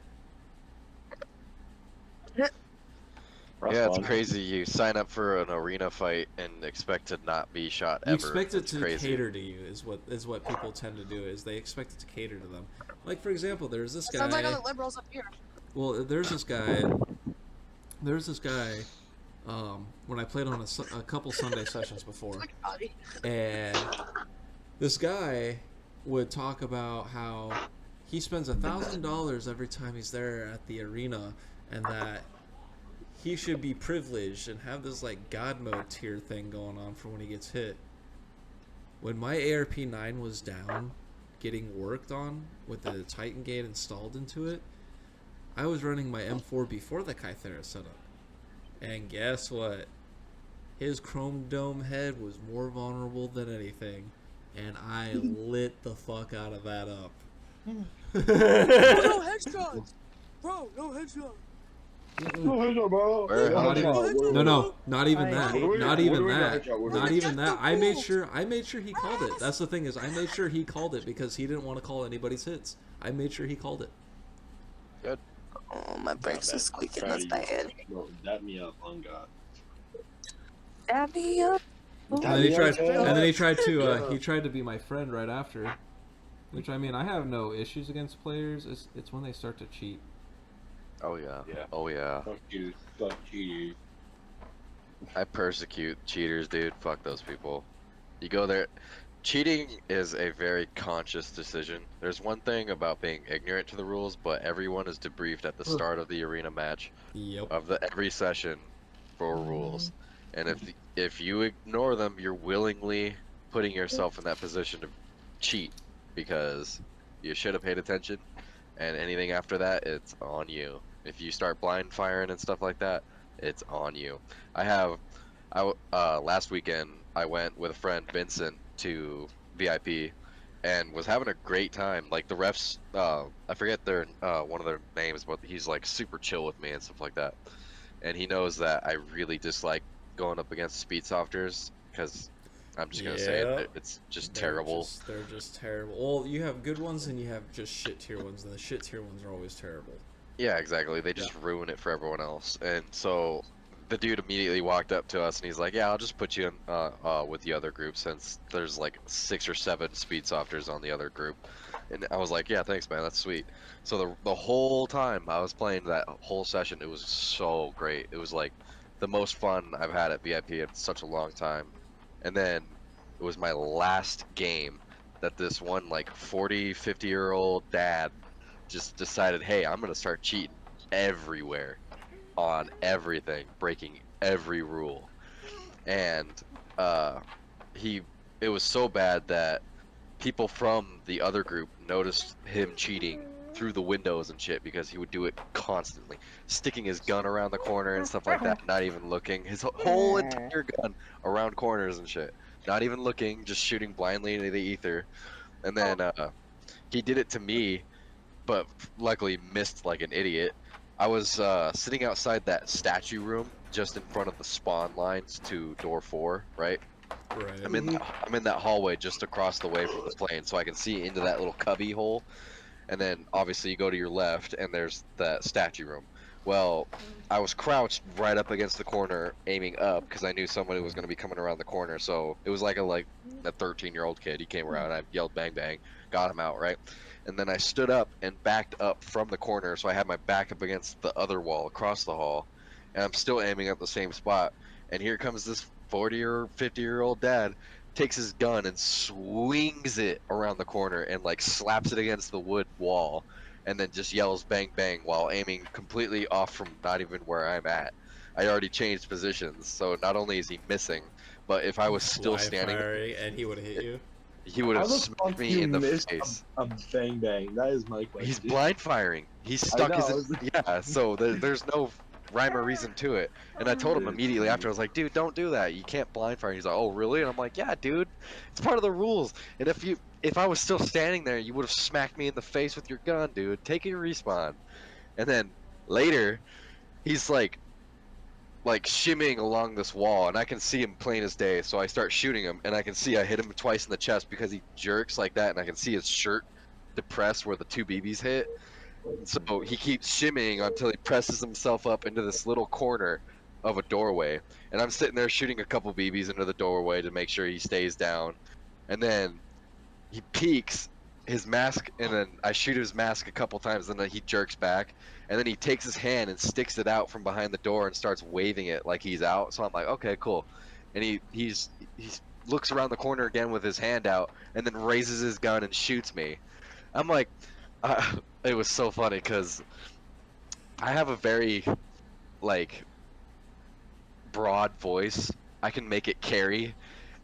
That's Yeah, it's fun. crazy. You sign up for an arena fight and expect to not be shot You ever. expect it It's to crazy. cater to you is what people tend to do, is they expect it to cater to them. Like, for example, there's this guy. Sounds like all the liberals up here. Well, there's this guy. When I played on a couple Sunday sessions before, and this guy would talk about how he spends $1,000 every time he's there at the arena, and that he should be privileged and have this like God mode tier thing going on for when he gets hit. When my ARP9 was down, getting worked on with the Titan Gate installed into it, I was running my M4 before the Kythera setup. And guess what? His Chrome Dome head was more vulnerable than anything. And I lit the fuck out of that up. No headshots! Bro, no headshots! Where- Not even, no, not even that. What do we Not got? even What do we got? that. What do we Not got? even that. I made sure he called it. That's the thing, is I made sure he called it because he didn't want to call anybody's hits. I made sure he called it. Oh, my brakes are squeaking. That's bad. Bro, dap me up on God. Dab me up. And then he tried to be my friend right after. Which, I mean, I have no issues against players. It's when they start to cheat. Oh yeah. Yeah. Oh yeah. Fuck you. Fuck you. I persecute cheaters, dude. Fuck those people. You go there. Cheating is a very conscious decision. There's one thing about being ignorant to the rules, but everyone is debriefed at the start of the arena match Yep. of every session for rules. And if you ignore them, you're willingly putting yourself in that position to cheat because you should have paid attention. And anything after that, it's on you. If you start blind firing and stuff like that, it's on you. Last weekend I went with a friend, Vincent, to VIP, and was having a great time. Like the refs, I forget their one of their names, but he's like super chill with me and stuff like that. And he knows that I really dislike going up against speed softers because I'm just gonna say Yeah. it, it's just terrible. They're just terrible. Well, you have good ones and you have just shit tier ones, and the shit tier ones are always terrible. Yeah, exactly. They just ruin it for everyone else. And so the dude immediately walked up to us and he's like, "Yeah, I'll just put you in with the other group since there's like 6 or 7 speed softers on the other group." And I was like, "Yeah, thanks, man. That's sweet." So the whole time I was playing that whole session, it was so great. It was like the most fun I've had at VIP in such a long time. And then it was my last game that this one like 40, 50-year-old dad just decided, hey, I'm gonna start cheating everywhere on everything, breaking every rule. And it was so bad that people from the other group noticed him cheating through the windows and shit because he would do it constantly, sticking his gun around the corner and stuff like that, not even looking, his whole entire gun around corners and shit, not even looking, just shooting blindly into the ether. And then he did it to me, but luckily missed like an idiot. I was sitting outside that statue room just in front of the spawn lines to door 4, right? Right. I'm in that hallway just across the way from the plane, so I can see into that little cubby hole. And then obviously you go to your left and there's that statue room. Well, I was crouched right up against the corner aiming up because I knew somebody was going to be coming around the corner. So it was like a 13-year-old kid. He came around, I yelled bang bang, got him out, right? And then I stood up and backed up from the corner, so I had my back up against the other wall across the hall, and I'm still aiming at the same spot. And here comes this 40 or 50-year-old dad, takes his gun and swings it around the corner and like slaps it against the wood wall. and then just yells bang bang while aiming completely off from not even where I'm at. I already changed positions, so not only is he missing, but if I was still Live standing, firing, and he would have hit you. he would How have the smacked fuck do me you in the miss face. a bang bang? That is my He's question. blind firing. He's I stuck know. his yeah. So there's no rhyme or reason to it. And I told him immediately after. I was like, dude, don't do that. You can't blind fire. He's like, oh really? And I'm like, yeah, dude, it's part of the rules. And if I was still standing there, you would have smacked me in the face with your gun, dude. Take your respawn. And then later, he's like shimmying along this wall, and I can see him plain as day. So I start shooting him, and I can see I hit him twice in the chest because he jerks like that, and I can see his shirt depressed where the two BBs hit. So he keeps shimmying until he presses himself up into this little corner of a doorway. And I'm sitting there shooting a couple BBs into the doorway to make sure he stays down. And then he peeks his mask, and then I shoot his mask a couple times, and then he jerks back. And then he takes his hand and sticks it out from behind the door and starts waving it like he's out. So I'm like, okay, cool. And he looks around the corner again with his hand out, and then raises his gun and shoots me. I'm like, it was so funny because I have a very like broad voice. I can make it carry,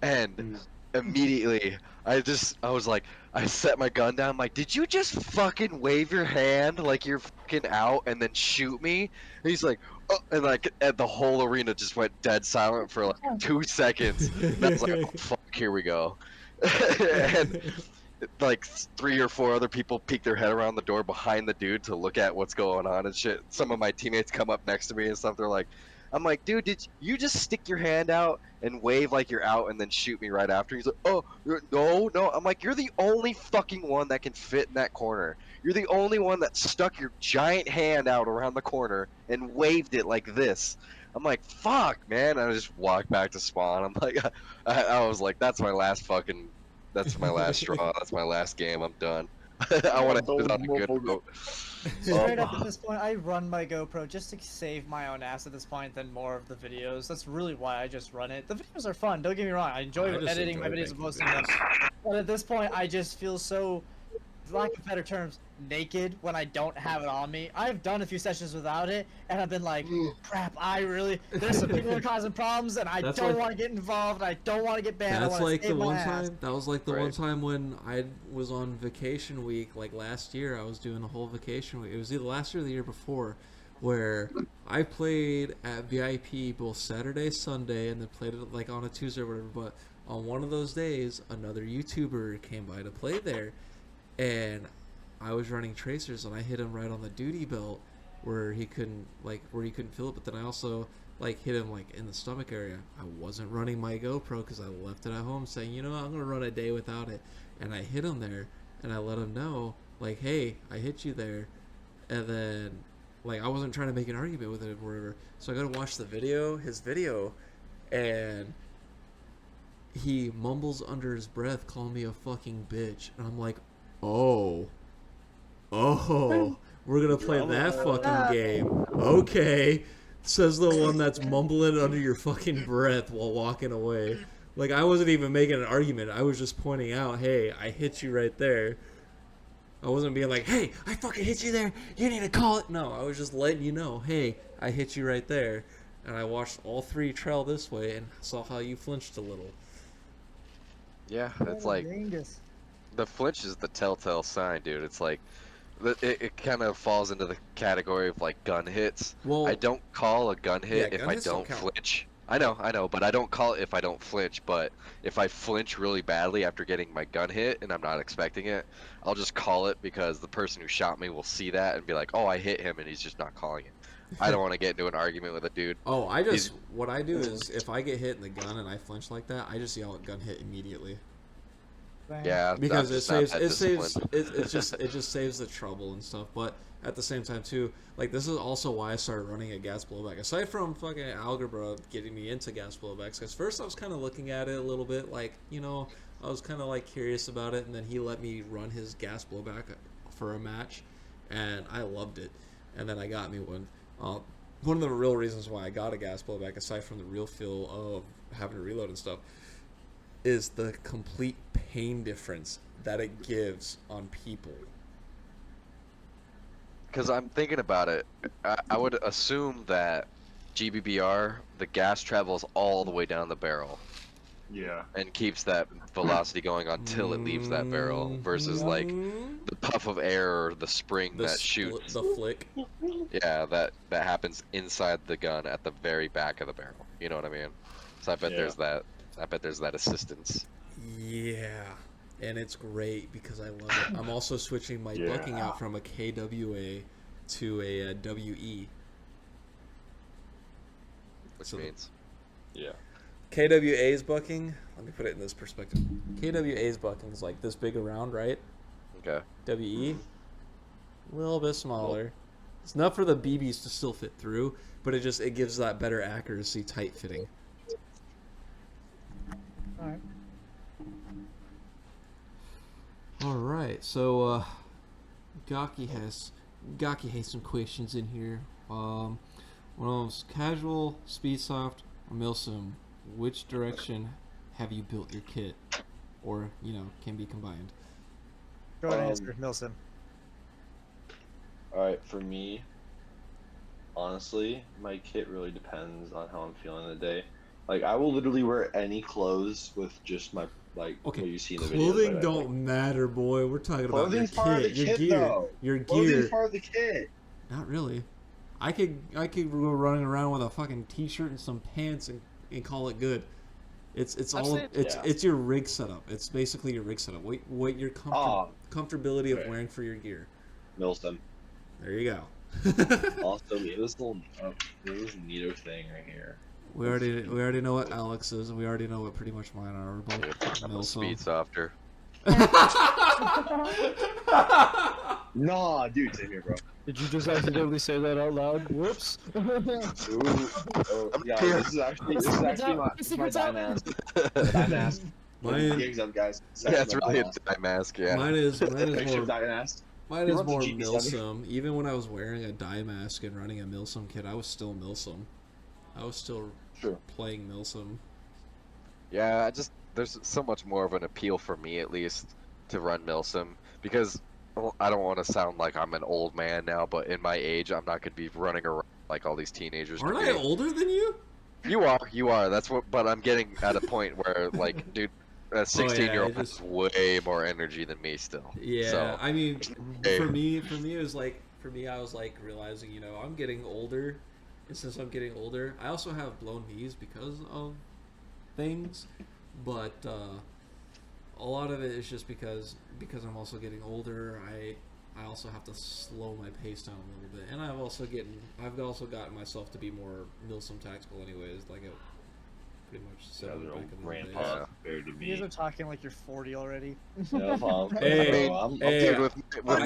and immediately I was like, I set my gun down. I'm like, did you just fucking wave your hand like you're fucking out and then shoot me? And he's like, oh, and like the whole arena just went dead silent for like 2 seconds. And I was like, oh fuck, here we go. And like 3 or 4 other people peek their head around the door behind the dude to look at what's going on and shit. Some of my teammates come up next to me and stuff. They're like, I'm like, dude, did you just stick your hand out and wave like you're out and then shoot me right after? He's like, oh, no. I'm like, you're the only fucking one that can fit in that corner. You're the only one that stuck your giant hand out around the corner and waved it like this. I'm like, fuck, man. And I just walked back to spawn. I'm like, I was like, that's my last straw. That's my last game. I'm done. I want to end it on a good note. Straight up at this point, I run my GoPro just to save my own ass at this point than more of the videos. That's really why I just run it. The videos are fun, don't get me wrong. I enjoy editing my videos and posting them. But at this point, I just feel so, for lack of better terms, naked when I don't have it on me. I've done a few sessions without it, and I've been like, crap, there's some people who are causing problems, and I don't want to get involved, I don't want to get banned, That's like the one ass. time. That was like the one time when I was on vacation week, like last year. I was doing the whole vacation week. It was either last year or the year before, where I played at VIP both Saturday, Sunday, and then played it like on a Tuesday or whatever. But on one of those days, another YouTuber came by to play there, and I was running tracers, and I hit him right on the duty belt where he couldn't feel it. But then I also like hit him like in the stomach area. I wasn't running my GoPro because I left it at home, saying, you know what, I'm gonna run a day without it. And I hit him there, and I let him know, like, hey, I hit you there. And then like I wasn't trying to make an argument with it or whatever. So I go to watch his video, and he mumbles under his breath, calling me a fucking bitch. And I'm like, oh, we're gonna play that fucking game. Okay. Says the one that's mumbling under your fucking breath while walking away. Like, I wasn't even making an argument. I was just pointing out, hey, I hit you right there. I wasn't being like, hey, I fucking hit you there. You need to call it. No, I was just letting you know, hey, I hit you right there. And I watched all three trail this way and saw how you flinched a little. Yeah, it's like the flinch is the telltale sign, dude. It's like it kind of falls into the category of like gun hits. Well, I don't call a gun hit if gun I hits don't count. flinch. I know, but I don't call it if I don't flinch. But if I flinch really badly after getting my gun hit and I'm not expecting it, I'll just call it because the person who shot me will see that and be like, oh, I hit him, and he's just not calling it. I don't want to get into an argument with a dude. Oh, what I do is if I get hit in the gun and I flinch like that, I just yell at gun hit immediately. Yeah, because it just saves the trouble and stuff. But at the same time too, like, this is also why I started running a gas blowback. Aside from fucking algebra getting me into gas blowbacks, because first I was kind of looking at it a little bit, like, you know, I was kind of like curious about it, and then he let me run his gas blowback for a match, and I loved it. And then I got me one. One of the real reasons why I got a gas blowback, aside from the real feel of having to reload and stuff, is the complete pain difference that it gives on people. because I'm thinking about it. I would assume that GBBR, the gas travels all the way down the barrel Yeah. and keeps that velocity going until it leaves that barrel, versus like the puff of air or the spring that shoots. the flick. Yeah, that happens inside the gun at the very back of the barrel. You know what I mean? So I bet Yeah. there's that. I bet there's that assistance. Yeah, and it's great because I love it. I'm also switching my Yeah. bucking out from a KWA to a WE. Which So the- means Yeah. KWA's bucking, let me put it in this perspective. KWA's bucking is like this big around, right? okay. WE, a little bit smaller. It's enough for the BBs to still fit through, but it gives that better accuracy, tight fitting. Alright. All right, so Gakeee has some questions in here. One of them's casual, speed soft, or milsim. Which direction have you built your kit, or can be combined? Go ahead and answer, Milsim. All right, for me, honestly, my kit really depends on how I'm feeling the day. Like, I will literally wear any clothes with just my what you see in the videos. Clothing like, don't matter, boy. We're talking about your Clothing's part of the kit, your kit, gear, though. your Clothing's gear. part of the kit. Not really. I could go running around with a fucking t-shirt and some pants and call it good. It's your rig setup. It's basically your rig setup. What your comfortability of wearing for your gear. Milsim. There you go. Also, this little neato thing right here. We already know what Alex is. We already know what pretty much mine are. We're both I'm a Milsim. speed softer. Nah, dude, same here, bro. Did you just accidentally say that out loud? Whoops. Yeah, this is actually my dye mask. Dye mask. Mine, Gigs up, guys. Yeah, it's really a dye mask. Yeah. mine is Picture more. of dye mask. Mine You is want the more GP7? Milsim. Even when I was wearing a dye mask and running a Milsim kit, I was still Milsim. I was still playing Milsim. Yeah, there's so much more of an appeal for me, at least, to run Milsim, because I don't want to sound like I'm an old man now, but in my age, I'm not gonna be running around like all these teenagers. Aren't I older than you? You are. That's what. But I'm getting at a point where, like, dude, a 16-year-old has way more energy than me still. Yeah, So, I mean, for me, it was like, I was like realizing, I'm getting older, and since I'm getting older, I also have blown knees because of things, but a lot of it is just because I'm also getting older. I also have to slow my pace down a little bit, and I've also gotten myself to be more Milsim tactical, anyways. Like I pretty much said back in the day. Grandpa compared to You guys me. are talking like you're 40 already. No, Mom. Hey, I'm hey, dude, with Dude, my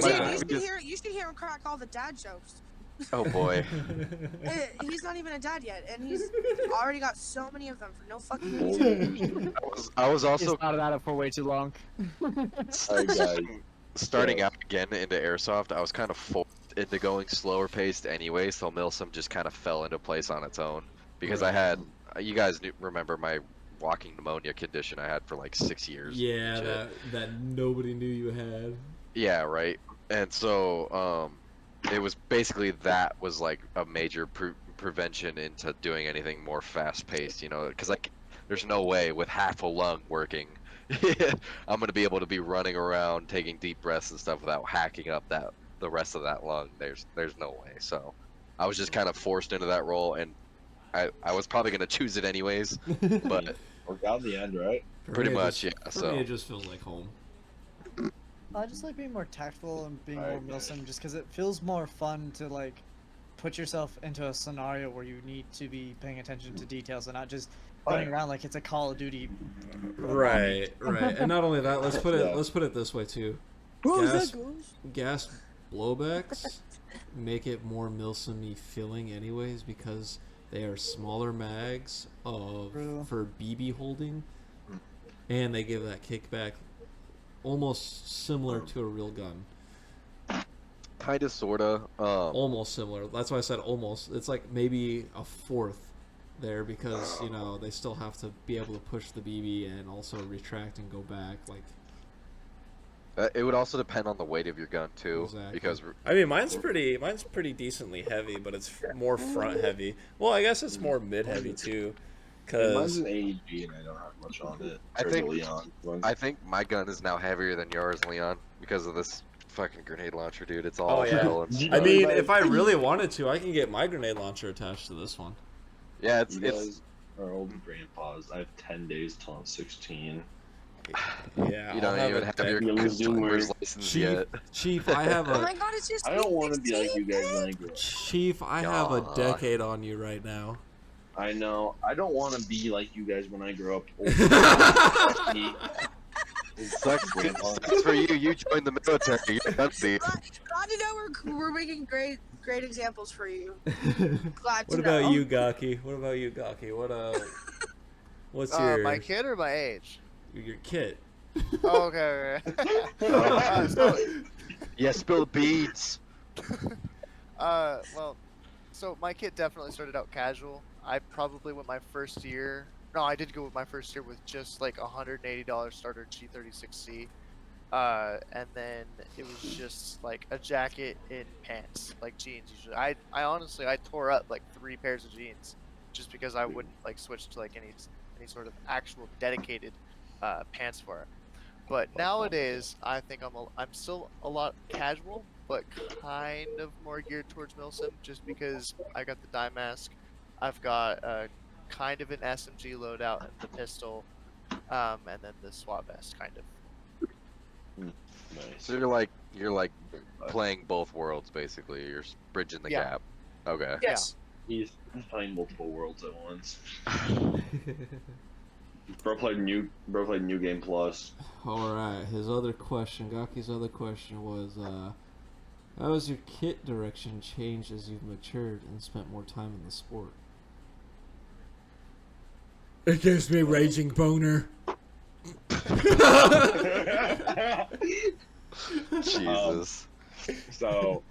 you should hear him crack all the dad jokes. oh boy, He's not even a dad yet, and he's already got so many of them for no fucking reason. I was also It's not at it for way too long. Alright, guys. starting out again into airsoft. I was kind of forced into going slower paced anyway, so Milsim just kind of fell into place on its own because I had. You guys remember my walking pneumonia condition I had for like 6 years. Yeah, that nobody knew you had. Yeah, right. And so, it was basically that was like a major prevention into doing anything more fast paced, because like there's no way with half a lung working, I'm gonna be able to be running around taking deep breaths and stuff without hacking up the rest of that lung. There's no way. So, I was just kind of forced into that role, and I was probably gonna choose it anyways, but Worked out in the end, right? pretty much, yeah. For me, it just feels like home. I just like being more tactful and being more Alright, Milsim, just because it feels more fun to like put yourself into a scenario where you need to be paying attention to details and not just running around like it's a Call of Duty. Right. And not only that, let's put it this way too. Gas blowbacks make it more Milsim-y feeling anyways because they are smaller mags for BB holding, and they give that kickback almost similar to a real gun. Kinda, sorta. Almost similar. That's why I said almost. It's like maybe a fourth there because they still have to be able to push the BB and also retract and go back. Like It would also depend on the weight of your gun too, Exactly. because I mean, mine's pretty decently heavy, but it's more front heavy. Well, I guess it's more mid heavy too, Mine's cause an AEG and I don't have much on it. I Or the think- Leon one. I think my gun is now heavier than yours, Leon, because of this fucking grenade launcher, dude. It's all Oh, yeah. metal and You I stuff. mean, guys- if I really wanted to, I can get my grenade launcher attached to this one. Yeah, You it's guys are old grandpas. I have 10 days till I'm 16. Yeah, you don't I'll even have have your You're losing consumer's weight. license Chief, yet. Chief, I have Oh a my god, it's just I don't want to be like 16, you guys when man. I grow up. Chief. I have a God. decade on you right now. I know. I don't want to be like you guys when I grow up. It sucks, dude. It sucks for you. You joined the military. You're gutsy. Glad to know we're making great examples for you. Glad What to about know. you, Gakeee? What about you, Gakeee? What's your My kid or my age? your kit? Oh, okay. Okay. Yeah, spill the beads. Well, so my kid definitely started out casual. I probably went my first year. No, I did go with my first year with just like $180 starter G36C. And then it was just like a jacket and pants, like jeans usually. I honestly, I tore up like 3 pairs of jeans just because I wouldn't like switch to like any sort of actual dedicated pants for it. But nowadays, I think I'm still a lot casual, but kind of more geared towards milsim, just because I got the dye mask, I've got kind of an SMG loadout and the pistol, and then the SWAT vest, kind of. Nice. So you're like playing both worlds basically. You're bridging the Yeah. gap. Okay. Yes. He's playing multiple worlds at once. Bro played new game plus. All right. His other question, Gakee's other question was, how has your kit direction changed as you've matured and spent more time in the sport? It gives me raging boner. Jesus. So,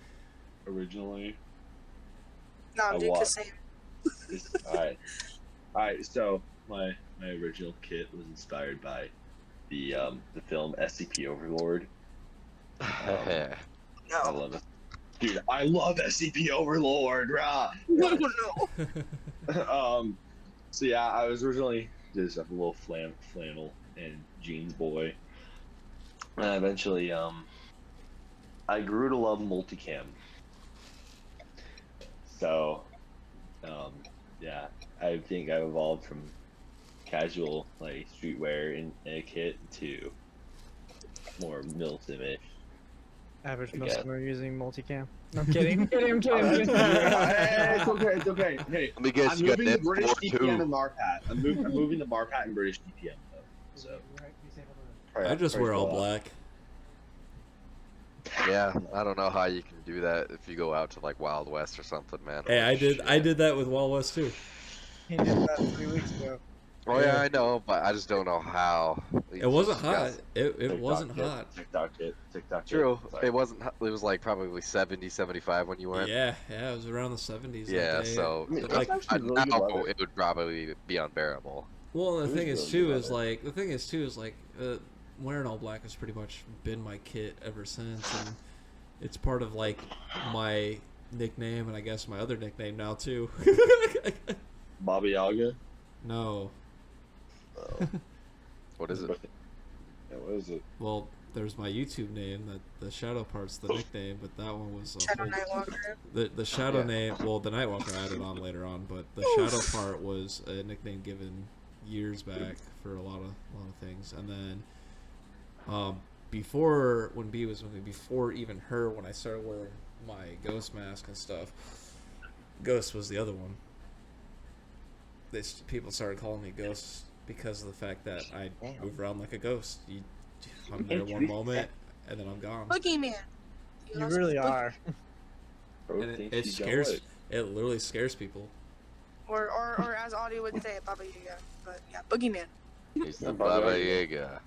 originally, No, dude, what? the same. Alright. So my original kit was inspired by the film SCP Overlord. I No. love it, dude. I love SCP Overlord, rah! No. So yeah, I was originally just a little flannel and jeans boy, and eventually I grew to love multicam. So yeah, I think I evolved from casual like streetwear and a kit to more milsim-ish. Average Yeah. Muslim are using multicam. No, I'm kidding. I'm kidding. It's okay. Hey, Let me guess, I'm you got moving the Ned British 4 DPM too. and Marpat. I'm moving the Marpat and British DPM though. So I just wear all Praise black. Yeah, I don't know how you can do that if you go out to like Wild West or something, man. Hey, I Holy did shit. that with Wild West too. He did that 3 weeks ago. Oh yeah, I know, but I just don't know how. It wasn't hot. Yeah. It TikTok wasn't kit, hot. TikTok kit. True. Sorry. It wasn't. It was like probably 70, 75 when you went. Yeah, it was around the 70s. that Yeah, day. so I mean, like, that's actually really good now weather. it would probably be unbearable. well, and It the was thing is really too good is weather. like the thing is too is like wearing all black has pretty much been my kit ever since, and it's part of like my nickname and I guess my other nickname now too. Baba Yaga. No, Oh. What is it? Yeah, what is it? well, there's my YouTube name that the shadow part's the nickname, but that one was Shadownightwalker. the shadow Yeah. name. Well, the Nightwalker I added on later on, but the shadow part was a nickname given years back for a lot of things, and then before when B was with me, before even her, when I started wearing my ghost mask and stuff, Ghost was the other one. People started calling me Ghost because of the fact that I move around like a ghost. I'm there one moment and then I'm gone. Boogeyman. You really are. Bro And thinks it he's scares. got it. It literally scares people. Or as audio would say, Baba Yaga. But yeah, Boogeyman. He's the Baba Baba Yaga. Yaga.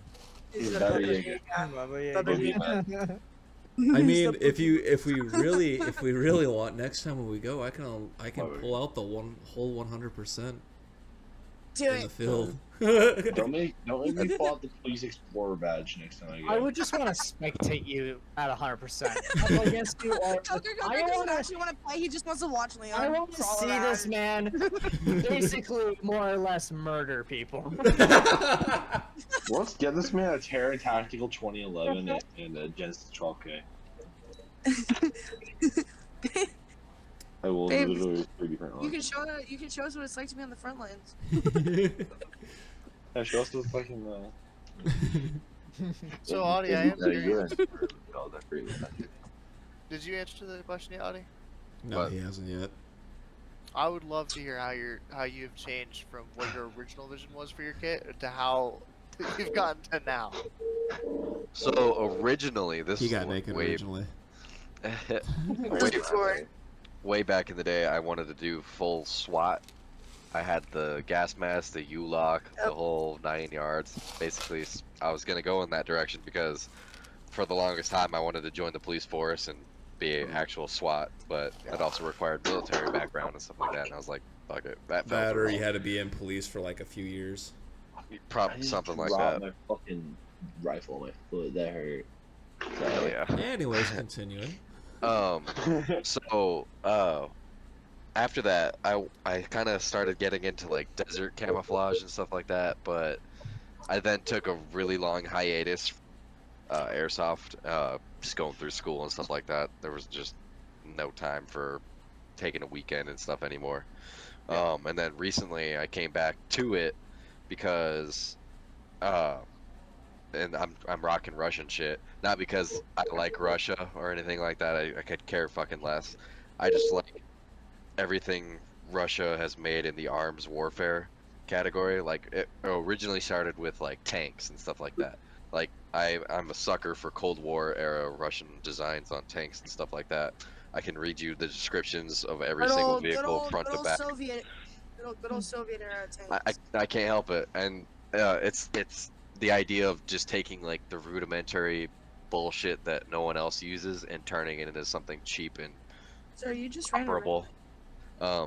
He's He's the Baba Baba Yaga. Yaga. Baba Baba Yaga. I mean, if we really want, next time when we go, I can Oh, pull out the whole 100%. Do in the it. field. Don't make me pull out the Police Explorer badge next time I go. I would just want to spectate you at 100%. I'm against you all. Joker I doesn't want to. actually want to play. He just wants to watch Leon. I want to crawl see around. this man basically more or less murder people. Let's get this man a Terra Tactical 2011 and a Genesis 12K. I will Babe, literally 3 different You ones. can show us what it's like to be on the front lines. Yeah, show us the fucking. So, Audie, I am curious. Oh, that's pretty good. Did you answer the question yet, Audie? No, What? he hasn't yet. I would love to hear how you've changed from what your original vision was for your kit to how you've gotten to now. So originally, this He is got naked way, originally. Just before. way back in the day. I wanted to do full SWAT. I had the gas mask, the U-lock, the whole 9 yards. Basically, I was gonna go in that direction because for the longest time I wanted to join the police force and be an actual SWAT, but it also required military background and stuff like that. And I was like, fuck it, that fell That or through. you had to be in police for like a few years. Probably something like dropped that. my fucking rifle on my foot. That hurt. Hell yeah. Anyways, continuing. So, after that, I kind of started getting into like desert camouflage and stuff like that, but I then took a really long hiatus, airsoft, just going through school and stuff like that. There was just no time for taking a weekend and stuff anymore. And then recently I came back to it because, and I'm rocking Russian shit. Not because I like Russia or anything like that. I could care fucking less. I just like everything Russia has made in the arms warfare category. Like it originally started with like tanks and stuff like that. Like I'm a sucker for Cold War era Russian designs on tanks and stuff like that. I can read you the descriptions of every single vehicle front to back. Good old Soviet era tanks. I can't help it, and it's the idea of just taking like the rudimentary bullshit that no one else uses and turning it into something cheap and So you just ran operable.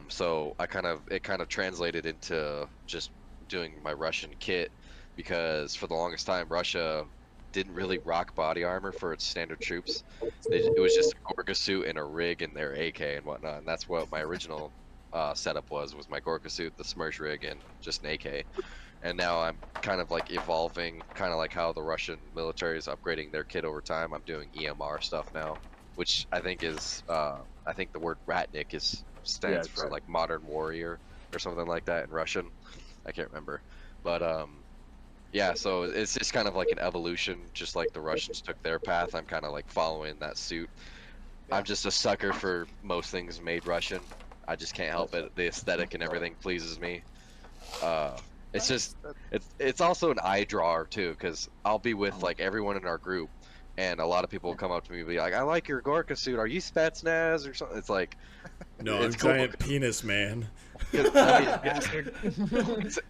So it kind of translated into just doing my Russian kit, because for the longest time Russia didn't really rock body armor for its standard troops. It was just a Gorka suit and a rig and their AK and whatnot, and that's what my original setup was my Gorka suit, the Smersh rig, and just an AK. And now I'm kind of like evolving, kind of like how the Russian military is upgrading their kit over time. I'm doing EMR stuff now, which I think is, I think the word Ratnik stands for like modern warrior or something like that in Russian. I can't remember, but yeah. So it's just kind of like an evolution, just like the Russians took their path. I'm kind of like following that suit. I'm just a sucker for most things made Russian. I just can't help it. The aesthetic and everything pleases me. It's just, it's also an eye drawer too, because I'll be with like everyone in our group, and a lot of people will come up to me and be like, "I like your Gorka suit. Are you Spetsnaz or something?" It's like, No, it's I'm cool. giant penis man.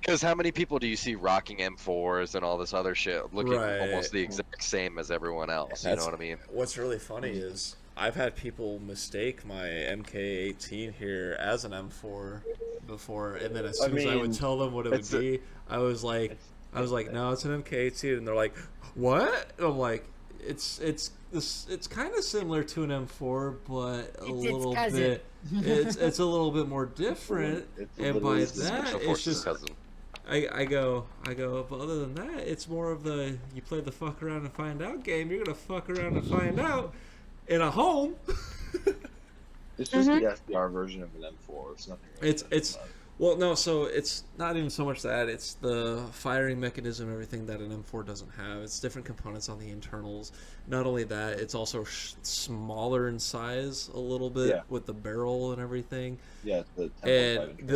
Because how many people do you see rocking M4s and all this other shit, looking Right. almost the exact same as everyone else? You know what I mean? What's really funny is I've had people mistake my MK18 here as an M4 before, and then as soon as I would tell them what it would be, I was like, no, it's an MK18, and they're like, what? And I'm like, it's kind of similar to an M4, but a little bit. It's a little bit more different, and by that, it's just. Cousin. I go, but other than that, it's more of the you play the fuck around and find out game. You're gonna fuck around and find out in a home. It's just the SDR version of an M4. It's nothing. Really It's well, no, so it's not even so much that, it's the firing mechanism, everything that an M4 doesn't have. It's different components on the internals. Not only that, it's also smaller in size a little bit with the barrel and everything. Yeah, the 10.5 and inch.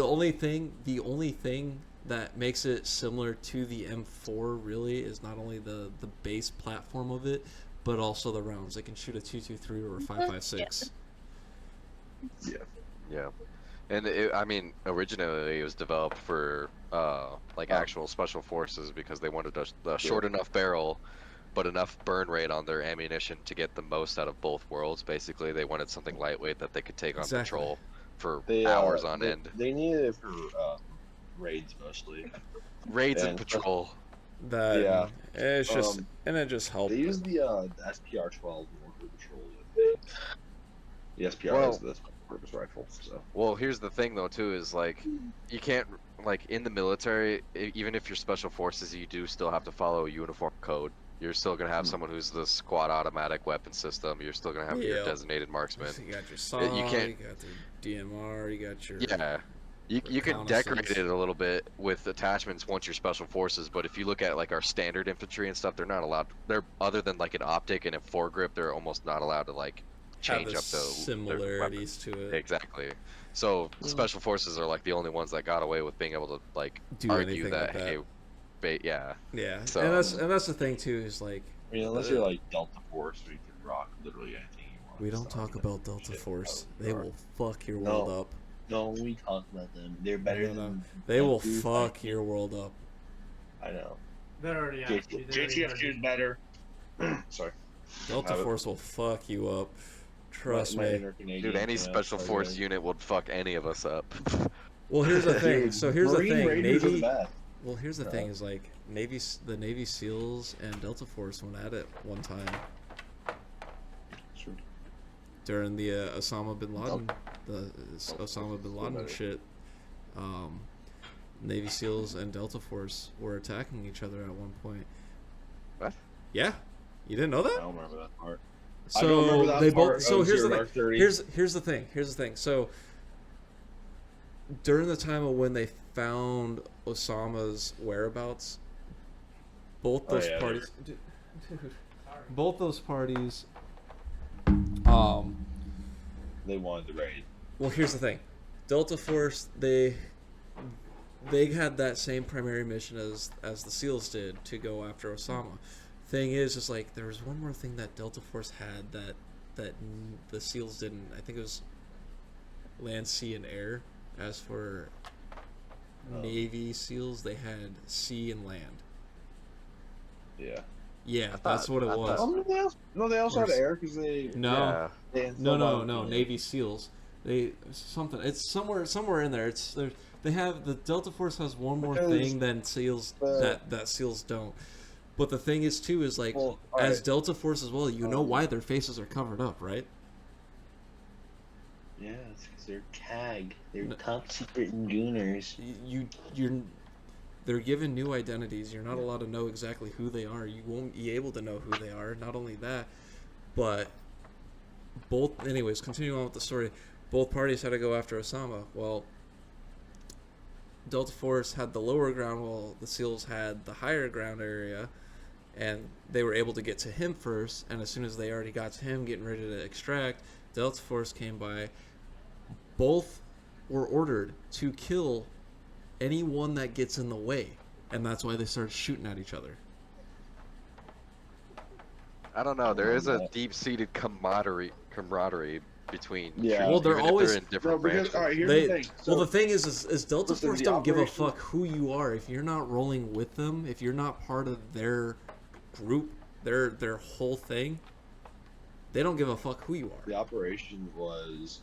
the only thing that makes it similar to the M4 really is not only the base platform of it, but also the rounds. It can shoot a 223 or a 5.56. Yeah. And I mean, originally it was developed for like actual special forces, because they wanted a short enough barrel, but enough burn rate on their ammunition to get the most out of both worlds. Basically, they wanted something lightweight that they could take on patrol for hours on end. They needed it for raids mostly. Raids and And patrol. That Yeah. it's just and it just helped. They use the SPR-12 more for patrol, I think. The SPR Well- is the special purpose rifle. So Well, here's the thing though too is like you can't like in the military even if you're special forces you do still have to follow a uniform code. You're still gonna have someone who's the squad automatic weapon system. You're still gonna have your Yep. designated marksman. You got your saw, You can't- you got the DMR, you got your Yeah. You can decorate reconnaissance. it a little bit with attachments once you're special forces, but if you look at like our standard infantry and stuff, they're not allowed. They're other than like an optic and a foregrip, they're almost not allowed to like have change the up the similarities to it. Exactly. So special forces are like the only ones that got away with being able to like Do argue anything that, like that. hey, yeah. Yeah, So- and that's the thing too is like I mean, unless you're like Delta Force, where you can rock literally anything you want. we It's don't not talk like about that Delta shit Force. out They there. will fuck your No. world up. No, we talk about them. They're better No, no. than. They will Delta fuck Force. your world up. I know. They're already actually. JTF2 is better. Sorry. Delta Have it. Force will fuck you up. Trust My me. inner Canadian Dude, any fan, special sorry, force guys. unit would fuck any of us up. Well, here's the thing. Dude, So here's the Marine thing. Raiders are the Navy. best. Well, here's the Yeah. thing is like the Navy SEALs and Delta Force went at it one time Sure. during the Osama bin Laden, Osama bin Laden better. shit. Navy SEALs and Delta Force were attacking each other at one point. What? Yeah, you didn't know I that? don't remember that part. I So don't remember that they part both. So of here's the Zero thing. Dark 30. Here's the thing. Here's the thing. So during the time of when they found Osama's whereabouts, both Oh, those yeah, parties, both those parties. They wanted to raid. Well, here's the thing. Delta Force, they had that same primary mission as the SEALs did to go after Osama. Thing is like there was one more thing that Delta Force had that the SEALs didn't. I think it was land, sea, and air. As for Navy SEAls, they had sea and land. Yeah. Yeah, that's what it was. No, they also had Course. air because they. No, Yeah. they had no, some, no. Navy SEAls. They something. It's somewhere in there. It's there. They have the Delta Force has one more Because thing than SEAls that SEALs don't. But the thing is too is like Well, as alright. Delta Force as well. You know why their faces are covered up, right? Yeah, it's because they're CAG. They're No. top secret gooners. You're they're given new identities. You're not allowed to know exactly who they are. You won't be able to know who they are. Not only that, but both. Anyways, continuing on with the story, both parties had to go after Osama. Well, Delta Force had the lower ground, while the SEALs had the higher ground area, and they were able to get to him first. And as soon as they already got to him, getting ready to extract, Delta Force came by. Both were ordered to kill anyone that gets in the way, and that's why they started shooting at each other. I don't know. There is a deep-seated camaraderie between Yeah. troops, Well, they're even if always- in different because, branches. alright, here's They, the thing. well, So, the thing is Delta listen, Force the don't give a operation- fuck who you are if you're not rolling with them, if you're not part of their group, their whole thing. They don't give a fuck who you are. the operation was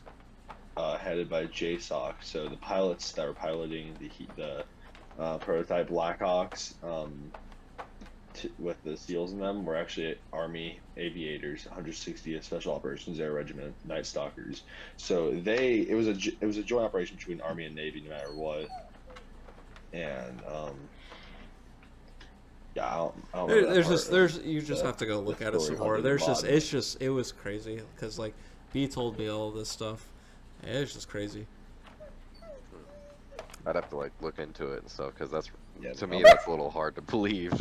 headed by JSOC. So the pilots that were piloting the prototype Blackhawks with the SEALs in them were actually Army aviators, 160th Special Operations Air Regiment, Night Stalkers. So it was a joint operation between Army and Navy, no matter what. And yeah, I don't remember that part. You just have to go look the at it story some more. behind It was crazy because like B told me all this stuff. And it's just crazy. I'd have to like look into it and stuff because that's Yeah, to no. me that's a little hard to believe.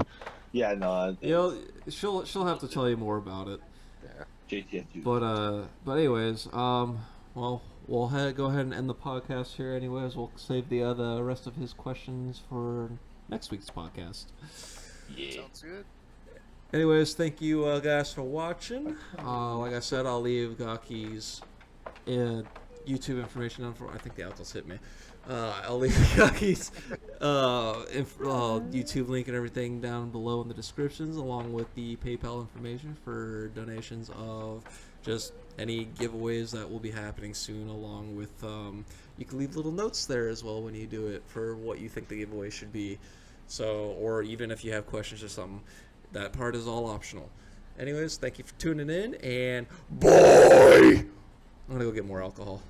Yeah, no. You know, she'll have to tell you more about it. Yeah. JTF2. But anyways, well, we'll go ahead and end the podcast here. Anyways, we'll save the rest of his questions for next week's podcast. Sounds good. Anyways, thank you guys for watching. Like I said, I'll leave Gakee's YouTube information down for. I think the outros hit me. I'll leave Gakee's YouTube link and everything down below in the descriptions, along with the PayPal information for donations of just any giveaways that will be happening soon, along with you can leave little notes there as well when you do it for what you think the giveaway should be. So, or even if you have questions or something, that part is all optional. Anyways, thank you for tuning in, and bye! I'm gonna go get more alcohol.